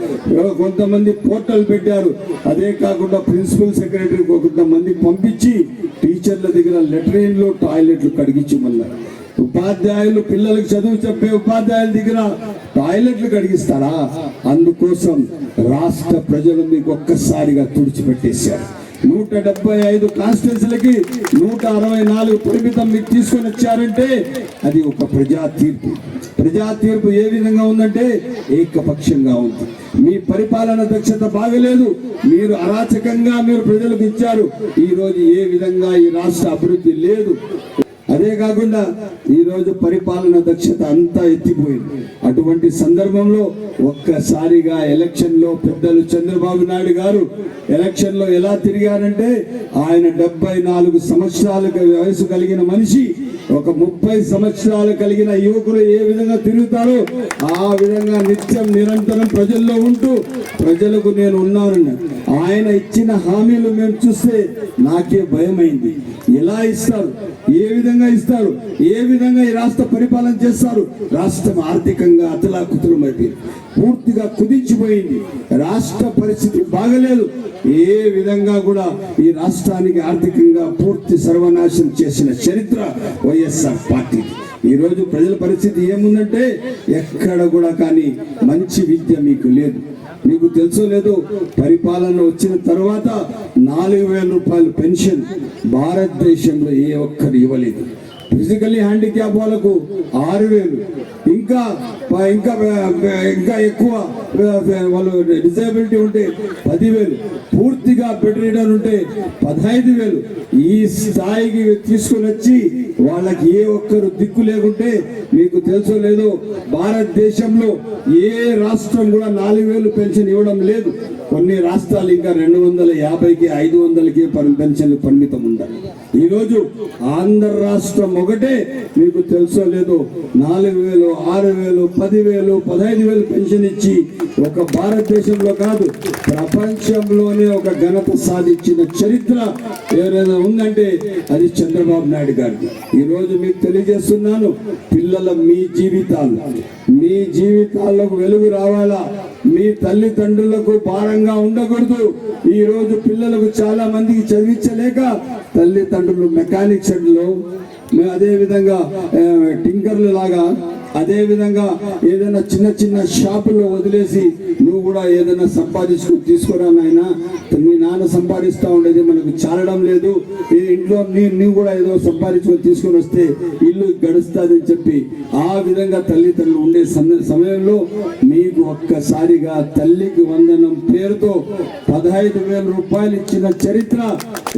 కొంతమంది పోర్టల్ పెట్టారు. అదే కాకుండా ప్రిన్సిపల్ సెక్రటరీ కొంతమంది పంపించి టీచర్ల దగ్గర లెట్రిన్లు టాయిలెట్లు కడిగించమన్నారు. ఉపాధ్యాయులు పిల్లలకు చదువు చెప్పే ఉపాధ్యాయుల దగ్గర టాయిలెట్లు కడిగిస్తారా? అందుకోసం రాష్ట్ర ప్రజలు మీకు ఒక్కసారిగా తుడిచిపెట్టేశారు. 175 కాన్స్టిట్యూన్సీలకి 164 పరిమితం మీకు తీసుకొని వచ్చారంటే అది ఒక ప్రజా తీర్పు. ప్రజా తీర్పు ఏ విధంగా ఉందంటే ఏకపక్షంగా ఉంది. మీ పరిపాలన దక్షత బాగలేదు. మీరు అరాచకంగా మీరు ప్రజలకు ఇచ్చారు. ఈ రోజు ఏ విధంగా ఈ రాష్ట్ర అభివృద్ధి లేదు. అదే కాకుండా ఈరోజు పరిపాలన దక్షత అంతా ఎత్తిపోయింది. అటువంటి సందర్భంలో ఒక్కసారిగా ఎలక్షన్లో పెద్దలు చంద్రబాబు నాయుడు గారు ఎలక్షన్లో ఎలా తిరిగారంటే, ఆయన 74 సంవత్సరాల వయసు కలిగిన మనిషి ఒక 30 సంవత్సరాలు కలిగిన యువకులు ఏ విధంగా తిరుగుతారో ఆ విధంగా నిత్యం నిరంతరం ప్రజల్లో ఉంటూ ప్రజలకు నేను ఉన్నానన్న ఆయన ఇచ్చిన హామీలు మేము చూస్తే నాకే భయమైంది. ఎలా ఇస్తారు? ఏ విధంగా ఇస్తారు? ఏ విధంగా ఈ రాష్ట్ర పరిపాలన చేస్తారు? రాష్ట్రం ఆర్థికంగా అతలాకుతలమైపోయింది, పూర్తిగా కుదించిపోయింది. రాష్ట్ర పరిస్థితి బాగలేదు. ఏ విధంగా కూడా ఈ రాష్ట్రానికి ఆర్థికంగా పూర్తి సర్వనాశనం చేసిన చరిత్ర వైఎస్ఆర్ పార్టీ. ఈ రోజు ప్రజల పరిస్థితి ఏముందంటే, ఎక్కడ కూడా కానీ మంచి విద్య మీకు లేదు. మీకు తెలుసో లేదో, పరిపాలన వచ్చిన తర్వాత 4,000 రూపాయలు పెన్షన్ భారతదేశంలో ఏ ఒక్కరు ఇవ్వలేదు. ఫిజికల్లీ హ్యాండిక్యాప్ వాళ్ళకు 6,000, ఇంకా ఎక్కువ వాళ్ళు డిసేబిలిటీ ఉంటే 10,000, పూర్తిగా బెడ్ రీడర్ ఉంటే 15,000. ఈ స్థాయికి తీసుకుని వచ్చి వాళ్ళకి ఏ ఒక్కరు దిక్కు లేకుంటే, మీకు తెలుసో లేదో భారతదేశంలో ఏ రాష్ట్రం కూడా 4,000 పెన్షన్ ఇవ్వడం లేదు. కొన్ని రాష్ట్రాలు ఇంకా 250కి 500కి పెన్షన్లు పరిమితం ఉండాలి. ఈరోజు ఆంధ్ర రాష్ట్రం ఒకటే మీకు తెలుసో లేదో 4,000, 6,000, 10,000, 15,000 పెన్షన్ ఇచ్చి ఒక భారతదేశంలో కాదు ప్రపంచంలోనే ఒక ఘనత సాధించిన చరిత్ర ఎవరైనా ఉందంటే అది చంద్రబాబు నాయుడు గారికి. ఈరోజు మీకు తెలియజేస్తున్నాను, పిల్లల మీ జీవితాలకు వెలుగు రావాలా, మీ తల్లిదండ్రులకు భారంగా ఉండకూడదు. ఈ రోజు పిల్లలకు చాలా మందికి చదివించలేక తల్లిదండ్రులు మెకానిక్ షెడ్లో, అదే విధంగా టింకర్లు లాగా, అదే విధంగా ఏదైనా చిన్న షాపుల్లో వదిలేసి నువ్వు కూడా ఏదైనా సంపాదించుకుని తీసుకురా నాయనా, మీ నాన్న సంపాదిస్తూ ఉండేది మనకు చాలడం లేదు, ఈ ఇంట్లో నీవు కూడా ఏదో సంపాదించుకొని తీసుకొని వస్తే ఇల్లు గడుస్తుంది అని చెప్పి ఆ విధంగా తల్లిదండ్రులు ఉండే సమయంలో మీకు ఒక్కసారిగా తల్లికి వందనం పేరుతో 15,000 రూపాయలు ఇచ్చిన చరిత్ర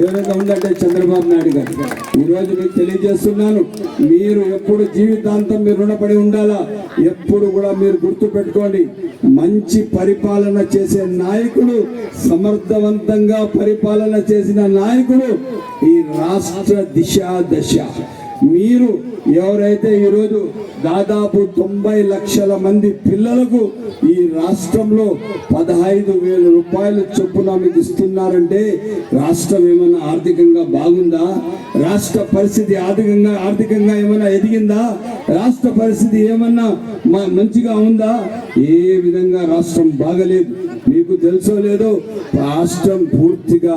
ఎవరైనా ఉందంటే చంద్రబాబు నాయుడు గారు. ఈరోజు మీకు తెలియజేస్తున్నాను, మీరు ఎప్పుడు జీవితాంతం మీరు రుణపడి ఉండాలా. ఎప్పుడు కూడా మీరు గుర్తు పెట్టుకోండి, మంచి పరిపాలన చేసే నాయకుడు, సమర్థవంతంగా పరిపాలన చేసిన నాయకుడు ఈ రాష్ట్ర దశ. మీరు ఎవరైతే ఈరోజు దాదాపు 90 లక్షల మంది పిల్లలకు ఈ రాష్ట్రంలో 15,000 రూపాయలు చొప్పున మీకు ఇస్తున్నారంటే రాష్ట్రం ఏమైనా ఆర్థికంగా బాగుందా? రాష్ట్ర పరిస్థితి ఆర్థికంగా ఏమైనా ఎదిగిందా? రాష్ట్ర పరిస్థితి ఏమన్నా మంచిగా ఉందా? ఏ విధంగా రాష్ట్రం బాగలేదు. మీకు తెలుసో లేదో రాష్ట్రం పూర్తిగా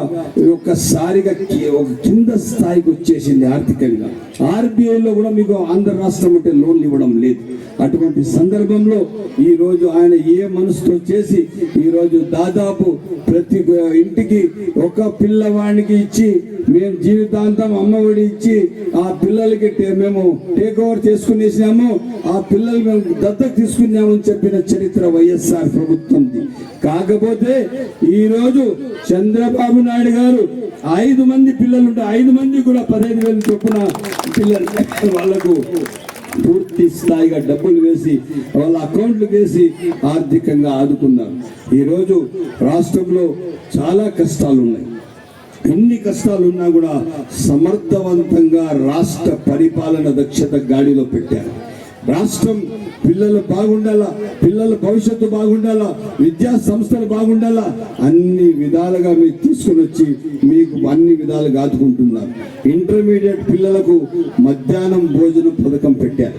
ఒక్కసారిగా ఒక కింద స్థాయికి వచ్చేసింది ఆర్థికంగా. ఆర్బీఐలో కూడా మీకు ఆంధ్ర రాష్ట్రం అంటే లోన్లు ఇవ్వడం లేదు. అటువంటి సందర్భంలో ఈ రోజు ఆయన ఏ మనసుతో చేసి ఈ రోజు దాదాపు ప్రతి ఇంటికి ఒక పిల్లవాడికి ఇచ్చి మేము జీవితాంతం అమ్మఒడి ఇచ్చి ఆ పిల్లలకి మేము టేక్ ఓవర్ చేసుకునేసినాము, ఆ పిల్లలు మేము దత్తత తీసుకున్నామని చెప్పిన చరిత్ర వైఎస్ఆర్ ప్రభుత్వంది. కాకపోతే ఈ రోజు చంద్రబాబు నాయుడు గారు 5 మంది పిల్లలు ఉంటే 5 మంది కూడా 15,000 చొప్పున పిల్లలు వాళ్లకు పూర్తి స్థాయిగా డబ్బులు వేసి వాళ్ళ అకౌంట్లు వేసి ఆర్థికంగా ఆదుకున్నారు. ఈరోజు రాష్ట్రంలో చాలా కష్టాలు ఉన్నాయి. ఎన్ని కష్టాలు ఉన్నా కూడా సమర్థవంతంగా రాష్ట్ర పరిపాలన దక్షత గాడిలో పెట్టారు. రాష్ట్రం పిల్లలు బాగుండాలా, పిల్లల భవిష్యత్తు బాగుండాలా, విద్యా సంస్థలు బాగుండాలా, అన్ని విధాలుగా మీరు తీసుకుని వచ్చి మీకు అన్ని విధాలుగా ఆదుకుంటున్నారు. ఇంటర్మీడియట్ పిల్లలకు మధ్యాహ్నం భోజనం పథకం పెట్టారు.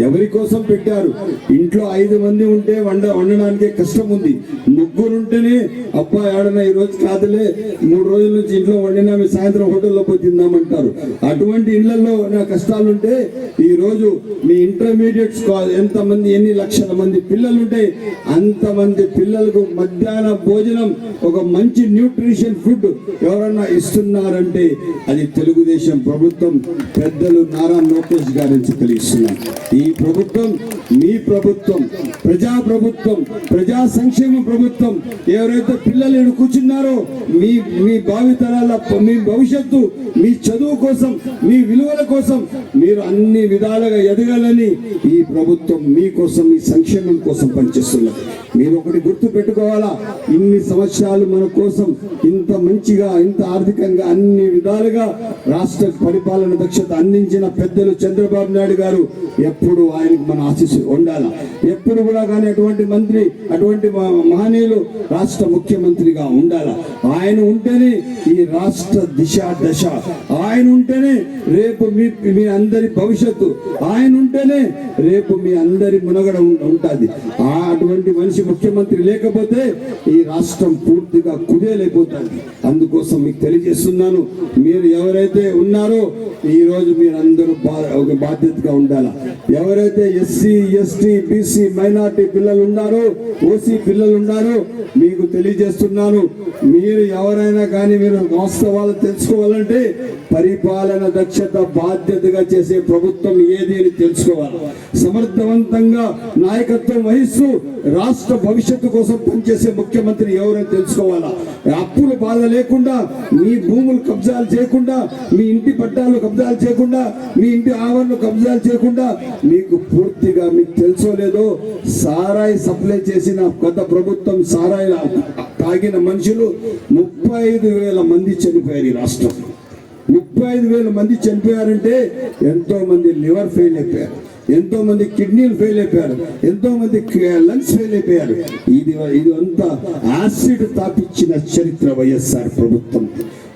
ఎవరి కోసం పెట్టారు? ఇంట్లో 5 మంది ఉంటే వండడానికే కష్టం ఉంది. 3 ఉంటేనే అబ్బాయి ఆడన ఈ రోజు కాదులే 3 రోజుల నుంచి ఇంట్లో వండినా మీ సాయంత్రం హోటల్లో పోయి తిందామంటారు. అటువంటి ఇళ్లలో కష్టాలుంటే ఈ రోజు మీ ఇంటర్మీడియట్స్ ఎంతమంది ఎన్ని లక్షల మంది పిల్లలు ఉంటే అంతమంది పిల్లలకు మధ్యాహ్న భోజనం ఒక మంచి న్యూట్రిషన్ ఫుడ్ ఎవరన్నా ఇస్తున్నారంటే అది తెలుగుదేశం ప్రభుత్వం పెద్దలు నారా లోకేష్ గారి నుంచి తెలియజేస్తున్నారు. ఈ ప్రభుత్వం మీ ప్రభుత్వం, ప్రజా ప్రభుత్వం, ప్రజా సంక్షేమ ప్రభుత్వం. ఎవరైతే పిల్లలు కూర్చున్నారో మీ భావితరాల మీ భవిష్యత్తు, మీ చదువు కోసం, మీ విలువల కోసం మీరు అన్ని విధాలుగా ఎదగాలని ఈ ప్రభుత్వం మీకోసం, మీ సంక్షేమం కోసం పనిచేస్తున్నారు. మీరు ఒకటి గుర్తు పెట్టుకోవాలా, ఇన్ని సంవత్సరాలు మన కోసం ఇంత మంచిగా, ఇంత ఆర్థికంగా అన్ని విధాలుగా రాష్ట్ర పరిపాలన దక్షత అందించిన పెద్దలు చంద్రబాబు నాయుడు గారు ఎప్పుడు ఆయనకు మన ఆశీస్సు ఉండాలా. ఎప్పుడు కూడా కానీ అటువంటి మంత్రి, అటువంటి మహనీయులు రాష్ట్ర ముఖ్యమంత్రిగా ఉండాలా. ఆయన ఉంటేనే ఈ రాష్ట్ర దిశ దశ, ఆయన ఉంటేనే రేపు మీ అందరి భవిష్యత్తు, ఆయన ఉంటేనే రేపు మీ అందరి మునగడ ఉంటుంది. అటువంటి మనిషి ముఖ్యమంత్రి లేకపోతే ఈ రాష్ట్రం పూర్తిగా కుదేలైపోతుంది. అందుకోసం మీకు తెలియజేస్తున్నాను, మీరు ఎవరైతే ఉన్నారో ఈ రోజు మీరందరూ ఒక బాధ్యతగా ఉండాలా. ఎవరైతే ఎస్సీ, ఎస్టీ, బీసీ, మైనార్టీ పిల్లలు ఉన్నారో, ఓసీ పిల్లలు ఉన్నారో మీకు తెలియజేస్తున్నాను, మీరు ఎవరైనా కానీ మీరు వాస్తవాలు తెలుసుకోవాలంటే పరిపాలన దక్షత బాధ్యతగా చేసే ప్రభుత్వం ఏది అని తెలుసుకోవాలి. సమర్థవంతంగా నాయకత్వం వహిస్తూ రాష్ట్ర భవిష్యత్తు కోసం పనిచేసే ముఖ్యమంత్రి ఎవరైనా తెలుసుకోవాలా. అప్పుల బాధ లేకుండా, మీ భూములు కబ్జాలు చేయకుండా, మీ ఇంటి పట్టాలు కబ్జాలు చేయకుండా, మీ ఇంటి ఆవరణలు కబ్జాలు చేయకుండా, మీకు పూర్తిగా మీకు తెలుసో లేదో సారాయి సప్లై చేసిన గత ప్రభుత్వం సారాయి తాగిన మనుషులు 35,000 మంది చనిపోయారు. ఈ రాష్ట్రం 35,000 మంది చనిపోయారంటే ఎంతో మంది లివర్ ఫెయిల్ అయిపోయారు, ఎంతో మంది కిడ్నీలు ఫెయిల్ అయిపోయారు, ఎంతో మంది లంగ్స్ ఫెయిల్ అయిపోయారు. ఇది అంతా యాసిడ్ తాపించిన చరిత్ర వైఎస్ఆర్ ప్రభుత్వం.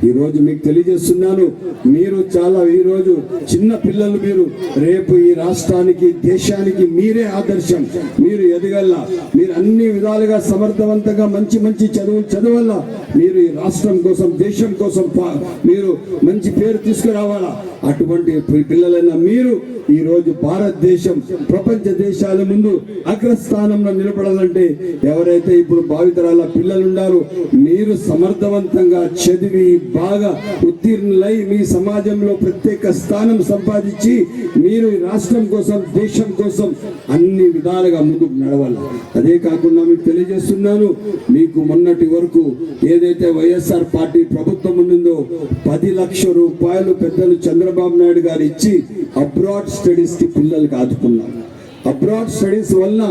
ఈ రోజు మీకు తెలియజేస్తున్నాను, మీరు చాలా ఈ రోజు చిన్న పిల్లలు, మీరు రేపు ఈ రాష్ట్రానికి, దేశానికి మీరే ఆదర్శం. మీరు ఎదగల్లా, మీరు అన్ని విధాలుగా సమర్థవంతంగా మంచి మంచి చదవల్లా. మీరు ఈ రాష్ట్రం కోసం, దేశం కోసం మీరు మంచి పేరు తీసుకురావాలా. అటువంటి పిల్లలైన మీరు ఈ రోజు భారతదేశం ప్రపంచ దేశాల ముందు అగ్రస్థానంలో నిలబడాలంటే ఎవరైతే ఇప్పుడు భావితరాల పిల్లలు ఉన్నారో మీరు సమర్థవంతంగా చదివి బాగా ఉత్తీర్ణులై మీ సమాజంలో ప్రత్యేక స్థానం సంపాదించి మీరు ఈ రాష్ట్రం కోసం, దేశం కోసం అన్ని విధాలుగా ముందుకు నడవాలి. అదే కాకుండా మీకు తెలియజేస్తున్నాను, మీకు మొన్నటి వరకు ఏదైతే వైఎస్ఆర్ పార్టీ ప్రభుత్వం ఉండిందో 10 లక్షల రూపాయలు పెద్దలు చంద్రబాబు నాయుడు గారు ఇచ్చి అబ్రాడ్ స్టడీస్ కి పిల్లలకి ఆదుకున్నారు. అబ్రాడ్ స్టడీస్ వల్ల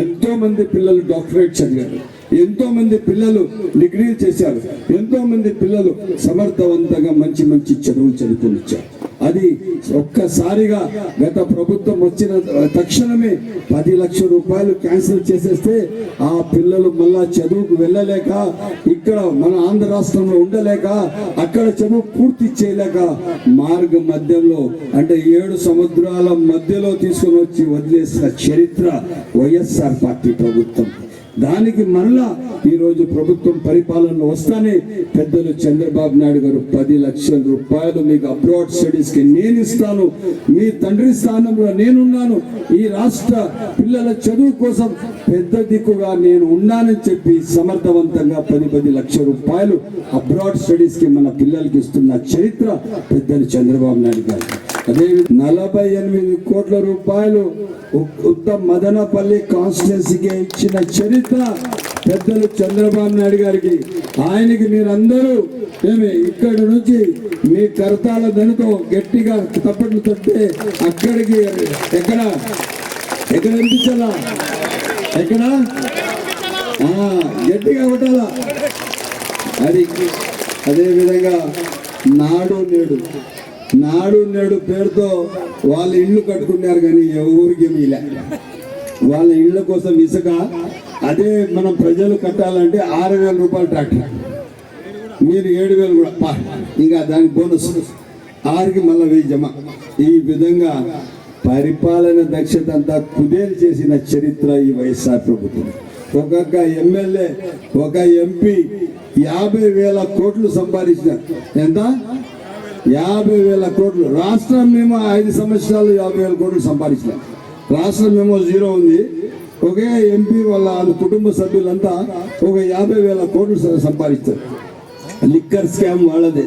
ఎంతో మంది పిల్లలు డాక్టరేట్ చదివారు, ఎంతో మంది పిల్లలు డిగ్రీలు చేశారు, ఎంతో మంది పిల్లలు సమర్థవంతంగా మంచి మంచి చదువులు చదువుకొనిచ్చారు. అది ఒక్కసారిగా గత ప్రభుత్వం వచ్చిన తక్షణమే 10 లక్షల రూపాయలు క్యాన్సిల్ చేసేస్తే ఆ పిల్లలు మళ్ళా చదువుకు వెళ్ళలేక, ఇక్కడ మన ఆంధ్ర రాష్ట్రంలో ఉండలేక, అక్కడ చదువు పూర్తి చేయలేక మార్గ మధ్యంలో అంటే 7 సముద్రాల మధ్యలో తీసుకుని వచ్చి వదిలేసిన చరిత్ర వైఎస్ఆర్ పార్టీ ప్రభుత్వం. దానికి మరలా ఈరోజు ప్రభుత్వం పరిపాలనలో వస్తానే పెద్దలు చంద్రబాబు నాయుడు గారు 10 లక్షల రూపాయలు మీకు అబ్రాడ్ స్టడీస్ కి నేను ఇస్తాను, మీ తండ్రి స్థానంలో నేనున్నాను, ఈ రాష్ట్ర పిల్లల చదువు కోసం పెద్ద దిక్కుగా నేను ఉన్నానని చెప్పి సమర్థవంతంగా 10 లక్షల రూపాయలు అబ్రాడ్ స్టడీస్ కి మన పిల్లలకి ఇస్తున్న చరిత్ర పెద్దలు చంద్రబాబు నాయుడు గారు. అదే 48 కోట్ల రూపాయలు ఉత్తమ మదనపల్లి కాన్స్టిట్యున్సీకి ఇచ్చిన చరిత్ర పెద్దలు చంద్రబాబు నాయుడు గారికి. ఆయనకి మీరందరూ ఇక్కడ నుంచి మీ కరతాల దనితో గట్టిగా తప్పట్లు తట్టే అక్కడికి ఎక్కడ వినిపించాలా, ఎక్కడ గట్టిగా కొట్టాలా. అది అదేవిధంగా నాడు నేడు పేరుతో వాళ్ళ ఇళ్ళు కట్టుకున్నారు కానీ ఎవరికి మీలే. వాళ్ళ ఇళ్ళ కోసం ఇసుక అదే మనం ప్రజలు కట్టాలంటే 6,000 రూపాయలు ట్రాక్టర్, మీరు 7,000 కూడా ఇంకా దానికి బోనస్ 6కి మళ్ళీ 1000 జమ. ఈ విధంగా పరిపాలన దక్షత అంతా కుదేలు చేసిన చరిత్ర ఈ వైఎస్ఆర్ ప్రభుత్వం. ఒక్కొక్క ఎమ్మెల్యే ఒక ఎంపీ 50,000 కోట్లు సంపాదించినారు. ఎంత? 50,000 కోట్లు. రాష్ట్రం మేము 5 సంవత్సరాలు 50,000 కోట్లు సంపాదించినాం. రాష్ట్రం మేము 0 ఉంది. ఒకే ఎంపీ వాళ్ళ కుటుంబ సభ్యులంతా ఒక 50,000 కోట్లు సంపాదిస్తారు. లిక్కర్ స్కామ్ వాళ్ళదే,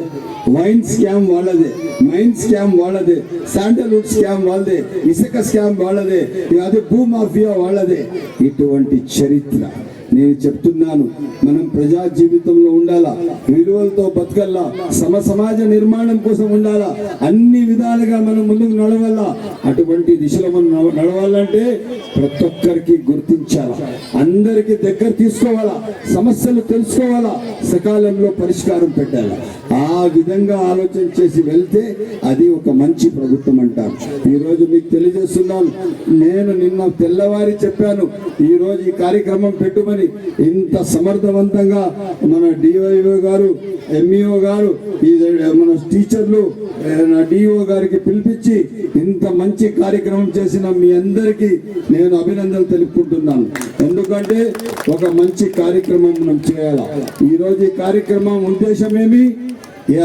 వైన్ స్కామ్ వాళ్ళదే, మైన్ స్కామ్ వాళ్ళదే, శాండల్వుడ్ స్కామ్ వాళ్ళదే, ఇసుక స్కామ్ వాళ్ళదే, అదే భూమాఫియా వాళ్ళదే. ఇటువంటి చరిత్ర నేను చెప్తున్నాను. మనం ప్రజా జీవితంలో ఉండాలా, విలువలతో బతకల్లా, సమాజ నిర్మాణం కోసం ఉండాలా, అన్ని విధాలుగా మనం ముందుకు నడవాలా. అటువంటి దిశలో మనం నడవాలంటే ప్రతి ఒక్కరికి గుర్తించాలా, అందరికి దగ్గర తీసుకోవాలా, సమస్యలు తెలుసుకోవాలా, సకాలంలో పరిష్కారం పెట్టాలా. ఆ విధంగా ఆలోచన చేసి వెళ్తే అది ఒక మంచి ప్రభుత్వం అంటారు. ఈరోజు మీకు తెలియజేస్తున్నాను, నేను నిన్న తెల్లవారి చెప్పాను ఈరోజు ఈ కార్యక్రమం పెట్టుమని. ఇంత సమర్థవంతంగా మన డిఓ గారు, ఎంఈఓ గారు, మన టీచర్లు, డిఓ గారికి పిలిపించి ఇంత మంచి కార్యక్రమం చేసిన మీ అందరికీ నేను అభినందనలు తెలుపుకుంటున్నాను. ఎందుకంటే ఒక మంచి కార్యక్రమం మనం చేయాలి. ఈరోజు ఈ కార్యక్రమం ఉద్దేశం ఏమి?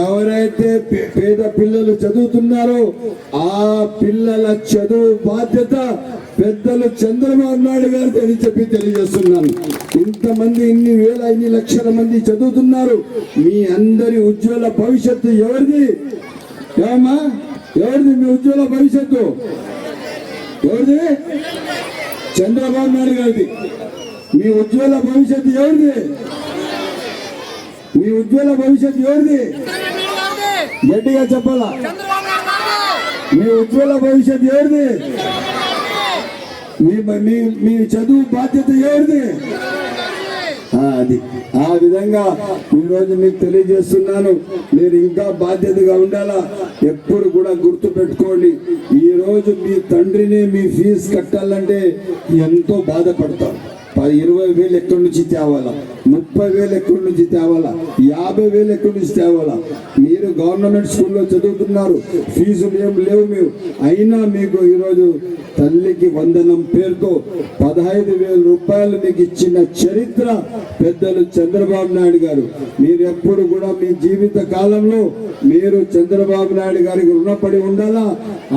ఎవరైతే పేద పిల్లలు చదువుతున్నారో ఆ పిల్లల చదువు బాధ్యత పెద్దలు చంద్రబాబు నాయుడు గారికి అని చెప్పి తెలియజేస్తున్నాను. ఇంతమంది ఇన్ని లక్షల మంది చదువుతున్నారు. మీ అందరి ఉజ్వల భవిష్యత్తు ఎవరిది? ఏమా ఎవరిది మీ ఉజ్వల భవిష్యత్తు? ఎవరిది? చంద్రబాబు నాయుడు గారిది. మీ ఉజ్వల భవిష్యత్తు ఎవరిది? మీ ఉజ్వల భవిష్యత్తు ఎవరిది? గట్టిగా చెప్పాలా. మీ ఉజ్వల భవిష్యత్తు ఎవరిది? మీ చదువు బాధ్యత ఎవరిది? అది ఆ విధంగా ఈరోజు మీకు తెలియజేస్తున్నాను. మీరు ఇంకా బాధ్యతగా ఉండాలా. ఎప్పుడు కూడా గుర్తు పెట్టుకోండి, ఈ రోజు మీ తండ్రిని మీ ఫీజు కట్టాలంటే ఎంతో బాధపడతారు. 20,000 ఎక్కడి నుంచి తేవాలా, 30,000 ఎక్కడి నుంచి తేవాలా, 50,000 ఎక్కడి నుంచి తేవాలా. మీరు గవర్నమెంట్ స్కూల్లో చదువుతున్నారు, ఫీజులు ఏం లేవు మేము. అయినా మీకు ఈరోజు తల్లికి వందనం పేరుతో 15,000 రూపాయలు మీకు ఇచ్చిన చరిత్ర పెద్దలు చంద్రబాబు నాయుడు గారు. మీరు ఎప్పుడు కూడా మీ జీవిత కాలంలో మీరు చంద్రబాబు నాయుడు గారికి రుణపడి ఉండాలా,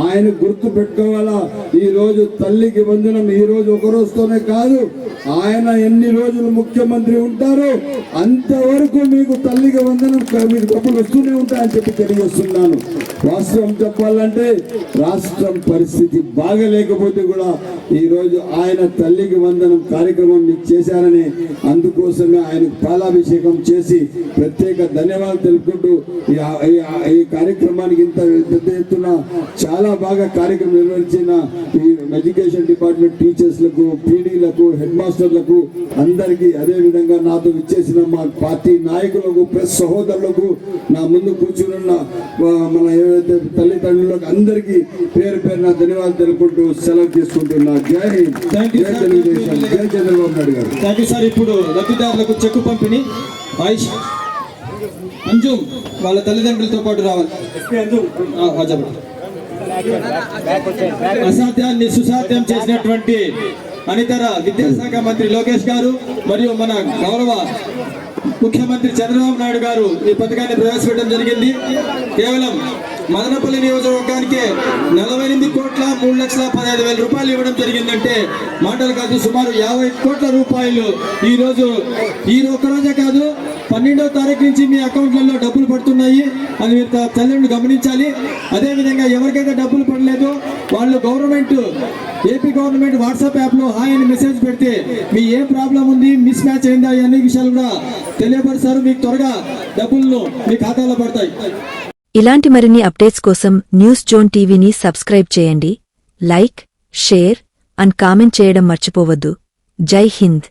ఆయన గుర్తు పెట్టుకోవాలా. ఈ రోజు తల్లికి వందనం ఈ రోజు ఒక రోజుతోనే కాదు, ఆయన ఎన్ని రోజులు ముఖ్యమంత్రి ఉంటారో అంతవరకు మీకు తల్లికి వందనం మీకు డబ్బులు వస్తూనే ఉంటాయని చెప్పి తెలియజేస్తున్నాను. వాస్తవం చెప్పాలంటే రాష్ట్రం పరిస్థితి బాగలేకపోతే కూడా ఈ రోజు ఆయన తల్లికి వందనం కార్యక్రమం మీకు చేశారని, అందుకోసమే ఆయనకు పాలాభిషేకం చేసి ప్రత్యేక ధన్యవాదాలు తెలుపుకుంటూ ఈ కార్యక్రమానికి ఇంత పెద్ద ఎత్తున చాలా బాగా కార్యక్రమం నిర్వహించిన ఈ ఎడ్యుకేషన్ డిపార్ట్మెంట్ టీచర్స్లకు, పీడీలకు, హెడ్ మాస్టర్లకు అందరికీ, అదేవిధంగా నాతో విచ్చేసిన మా పార్టీ నాయకులకు, ప్రెస్ సహోదరులకు, నా ముందు కూర్చున్న మన ఏవైతే తల్లిదండ్రులకు అందరికీ పేరు పేరున ధన్యవాదాలు తెలుపుకుంటూ సెలవు తీసుకుంటున్నా. జై హింద్, జై తెలుగుదేశం, జై చంద్రబాబు నాయుడు గారు. Thank you sir. ఇప్పుడు లబ్ధిదారులకు చెక్కు పంపిణీ. ఆయుష్ అంజుమ్ వాళ్ళ తల్లిదండ్రులతో పాటు రావాలి. అసాధ్యాన్ని సుసాధ్యం చేసినటువంటి అనితర విద్యాశాఖ మంత్రి లోకేష్ గారు మరియు మన గౌరవ ముఖ్యమంత్రి చంద్రబాబు నాయుడు గారు ఈ పథకాన్ని ప్రవేశపెట్టడం జరిగింది. కేవలం మదనపల్లి నియోజకవర్గానికి 48,03,15,000 రూపాయలు ఇవ్వడం జరిగిందంటే మాటలు కాదు, సుమారు 50 కోట్ల రూపాయలు ఈ రోజు ఒక్కరోజే కాదు 12వ తారీఖు నుంచి మీ అకౌంట్లలో డబ్బులు పడుతున్నాయి. అది మీరు తల్లిదండ్రులు గమనించాలి. అదేవిధంగా ఎవరికైతే డబ్బులు పడలేదో వాళ్ళు ఏపీ గవర్నమెంట్ వాట్సాప్ యాప్లో హాయ్ అని మెసేజ్ పెడితే మీ ఏ ప్రాబ్లం ఉంది, మిస్ మ్యాచ్ అయిందా అనే విషయాలు కూడా తెలియపరుస్తారు. మీకు త్వరగా డబ్బులను మీ ఖాతాలో పడతాయి. ఇలాంటి మరిన్ని అప్డేట్స్ కోసం న్యూస్ జోన్ టీవీని సబ్స్క్రైబ్ చేయండి. లైక్, షేర్ అండ్ కామెంట్ చేయడం మర్చిపోవద్దు. జై హింద్.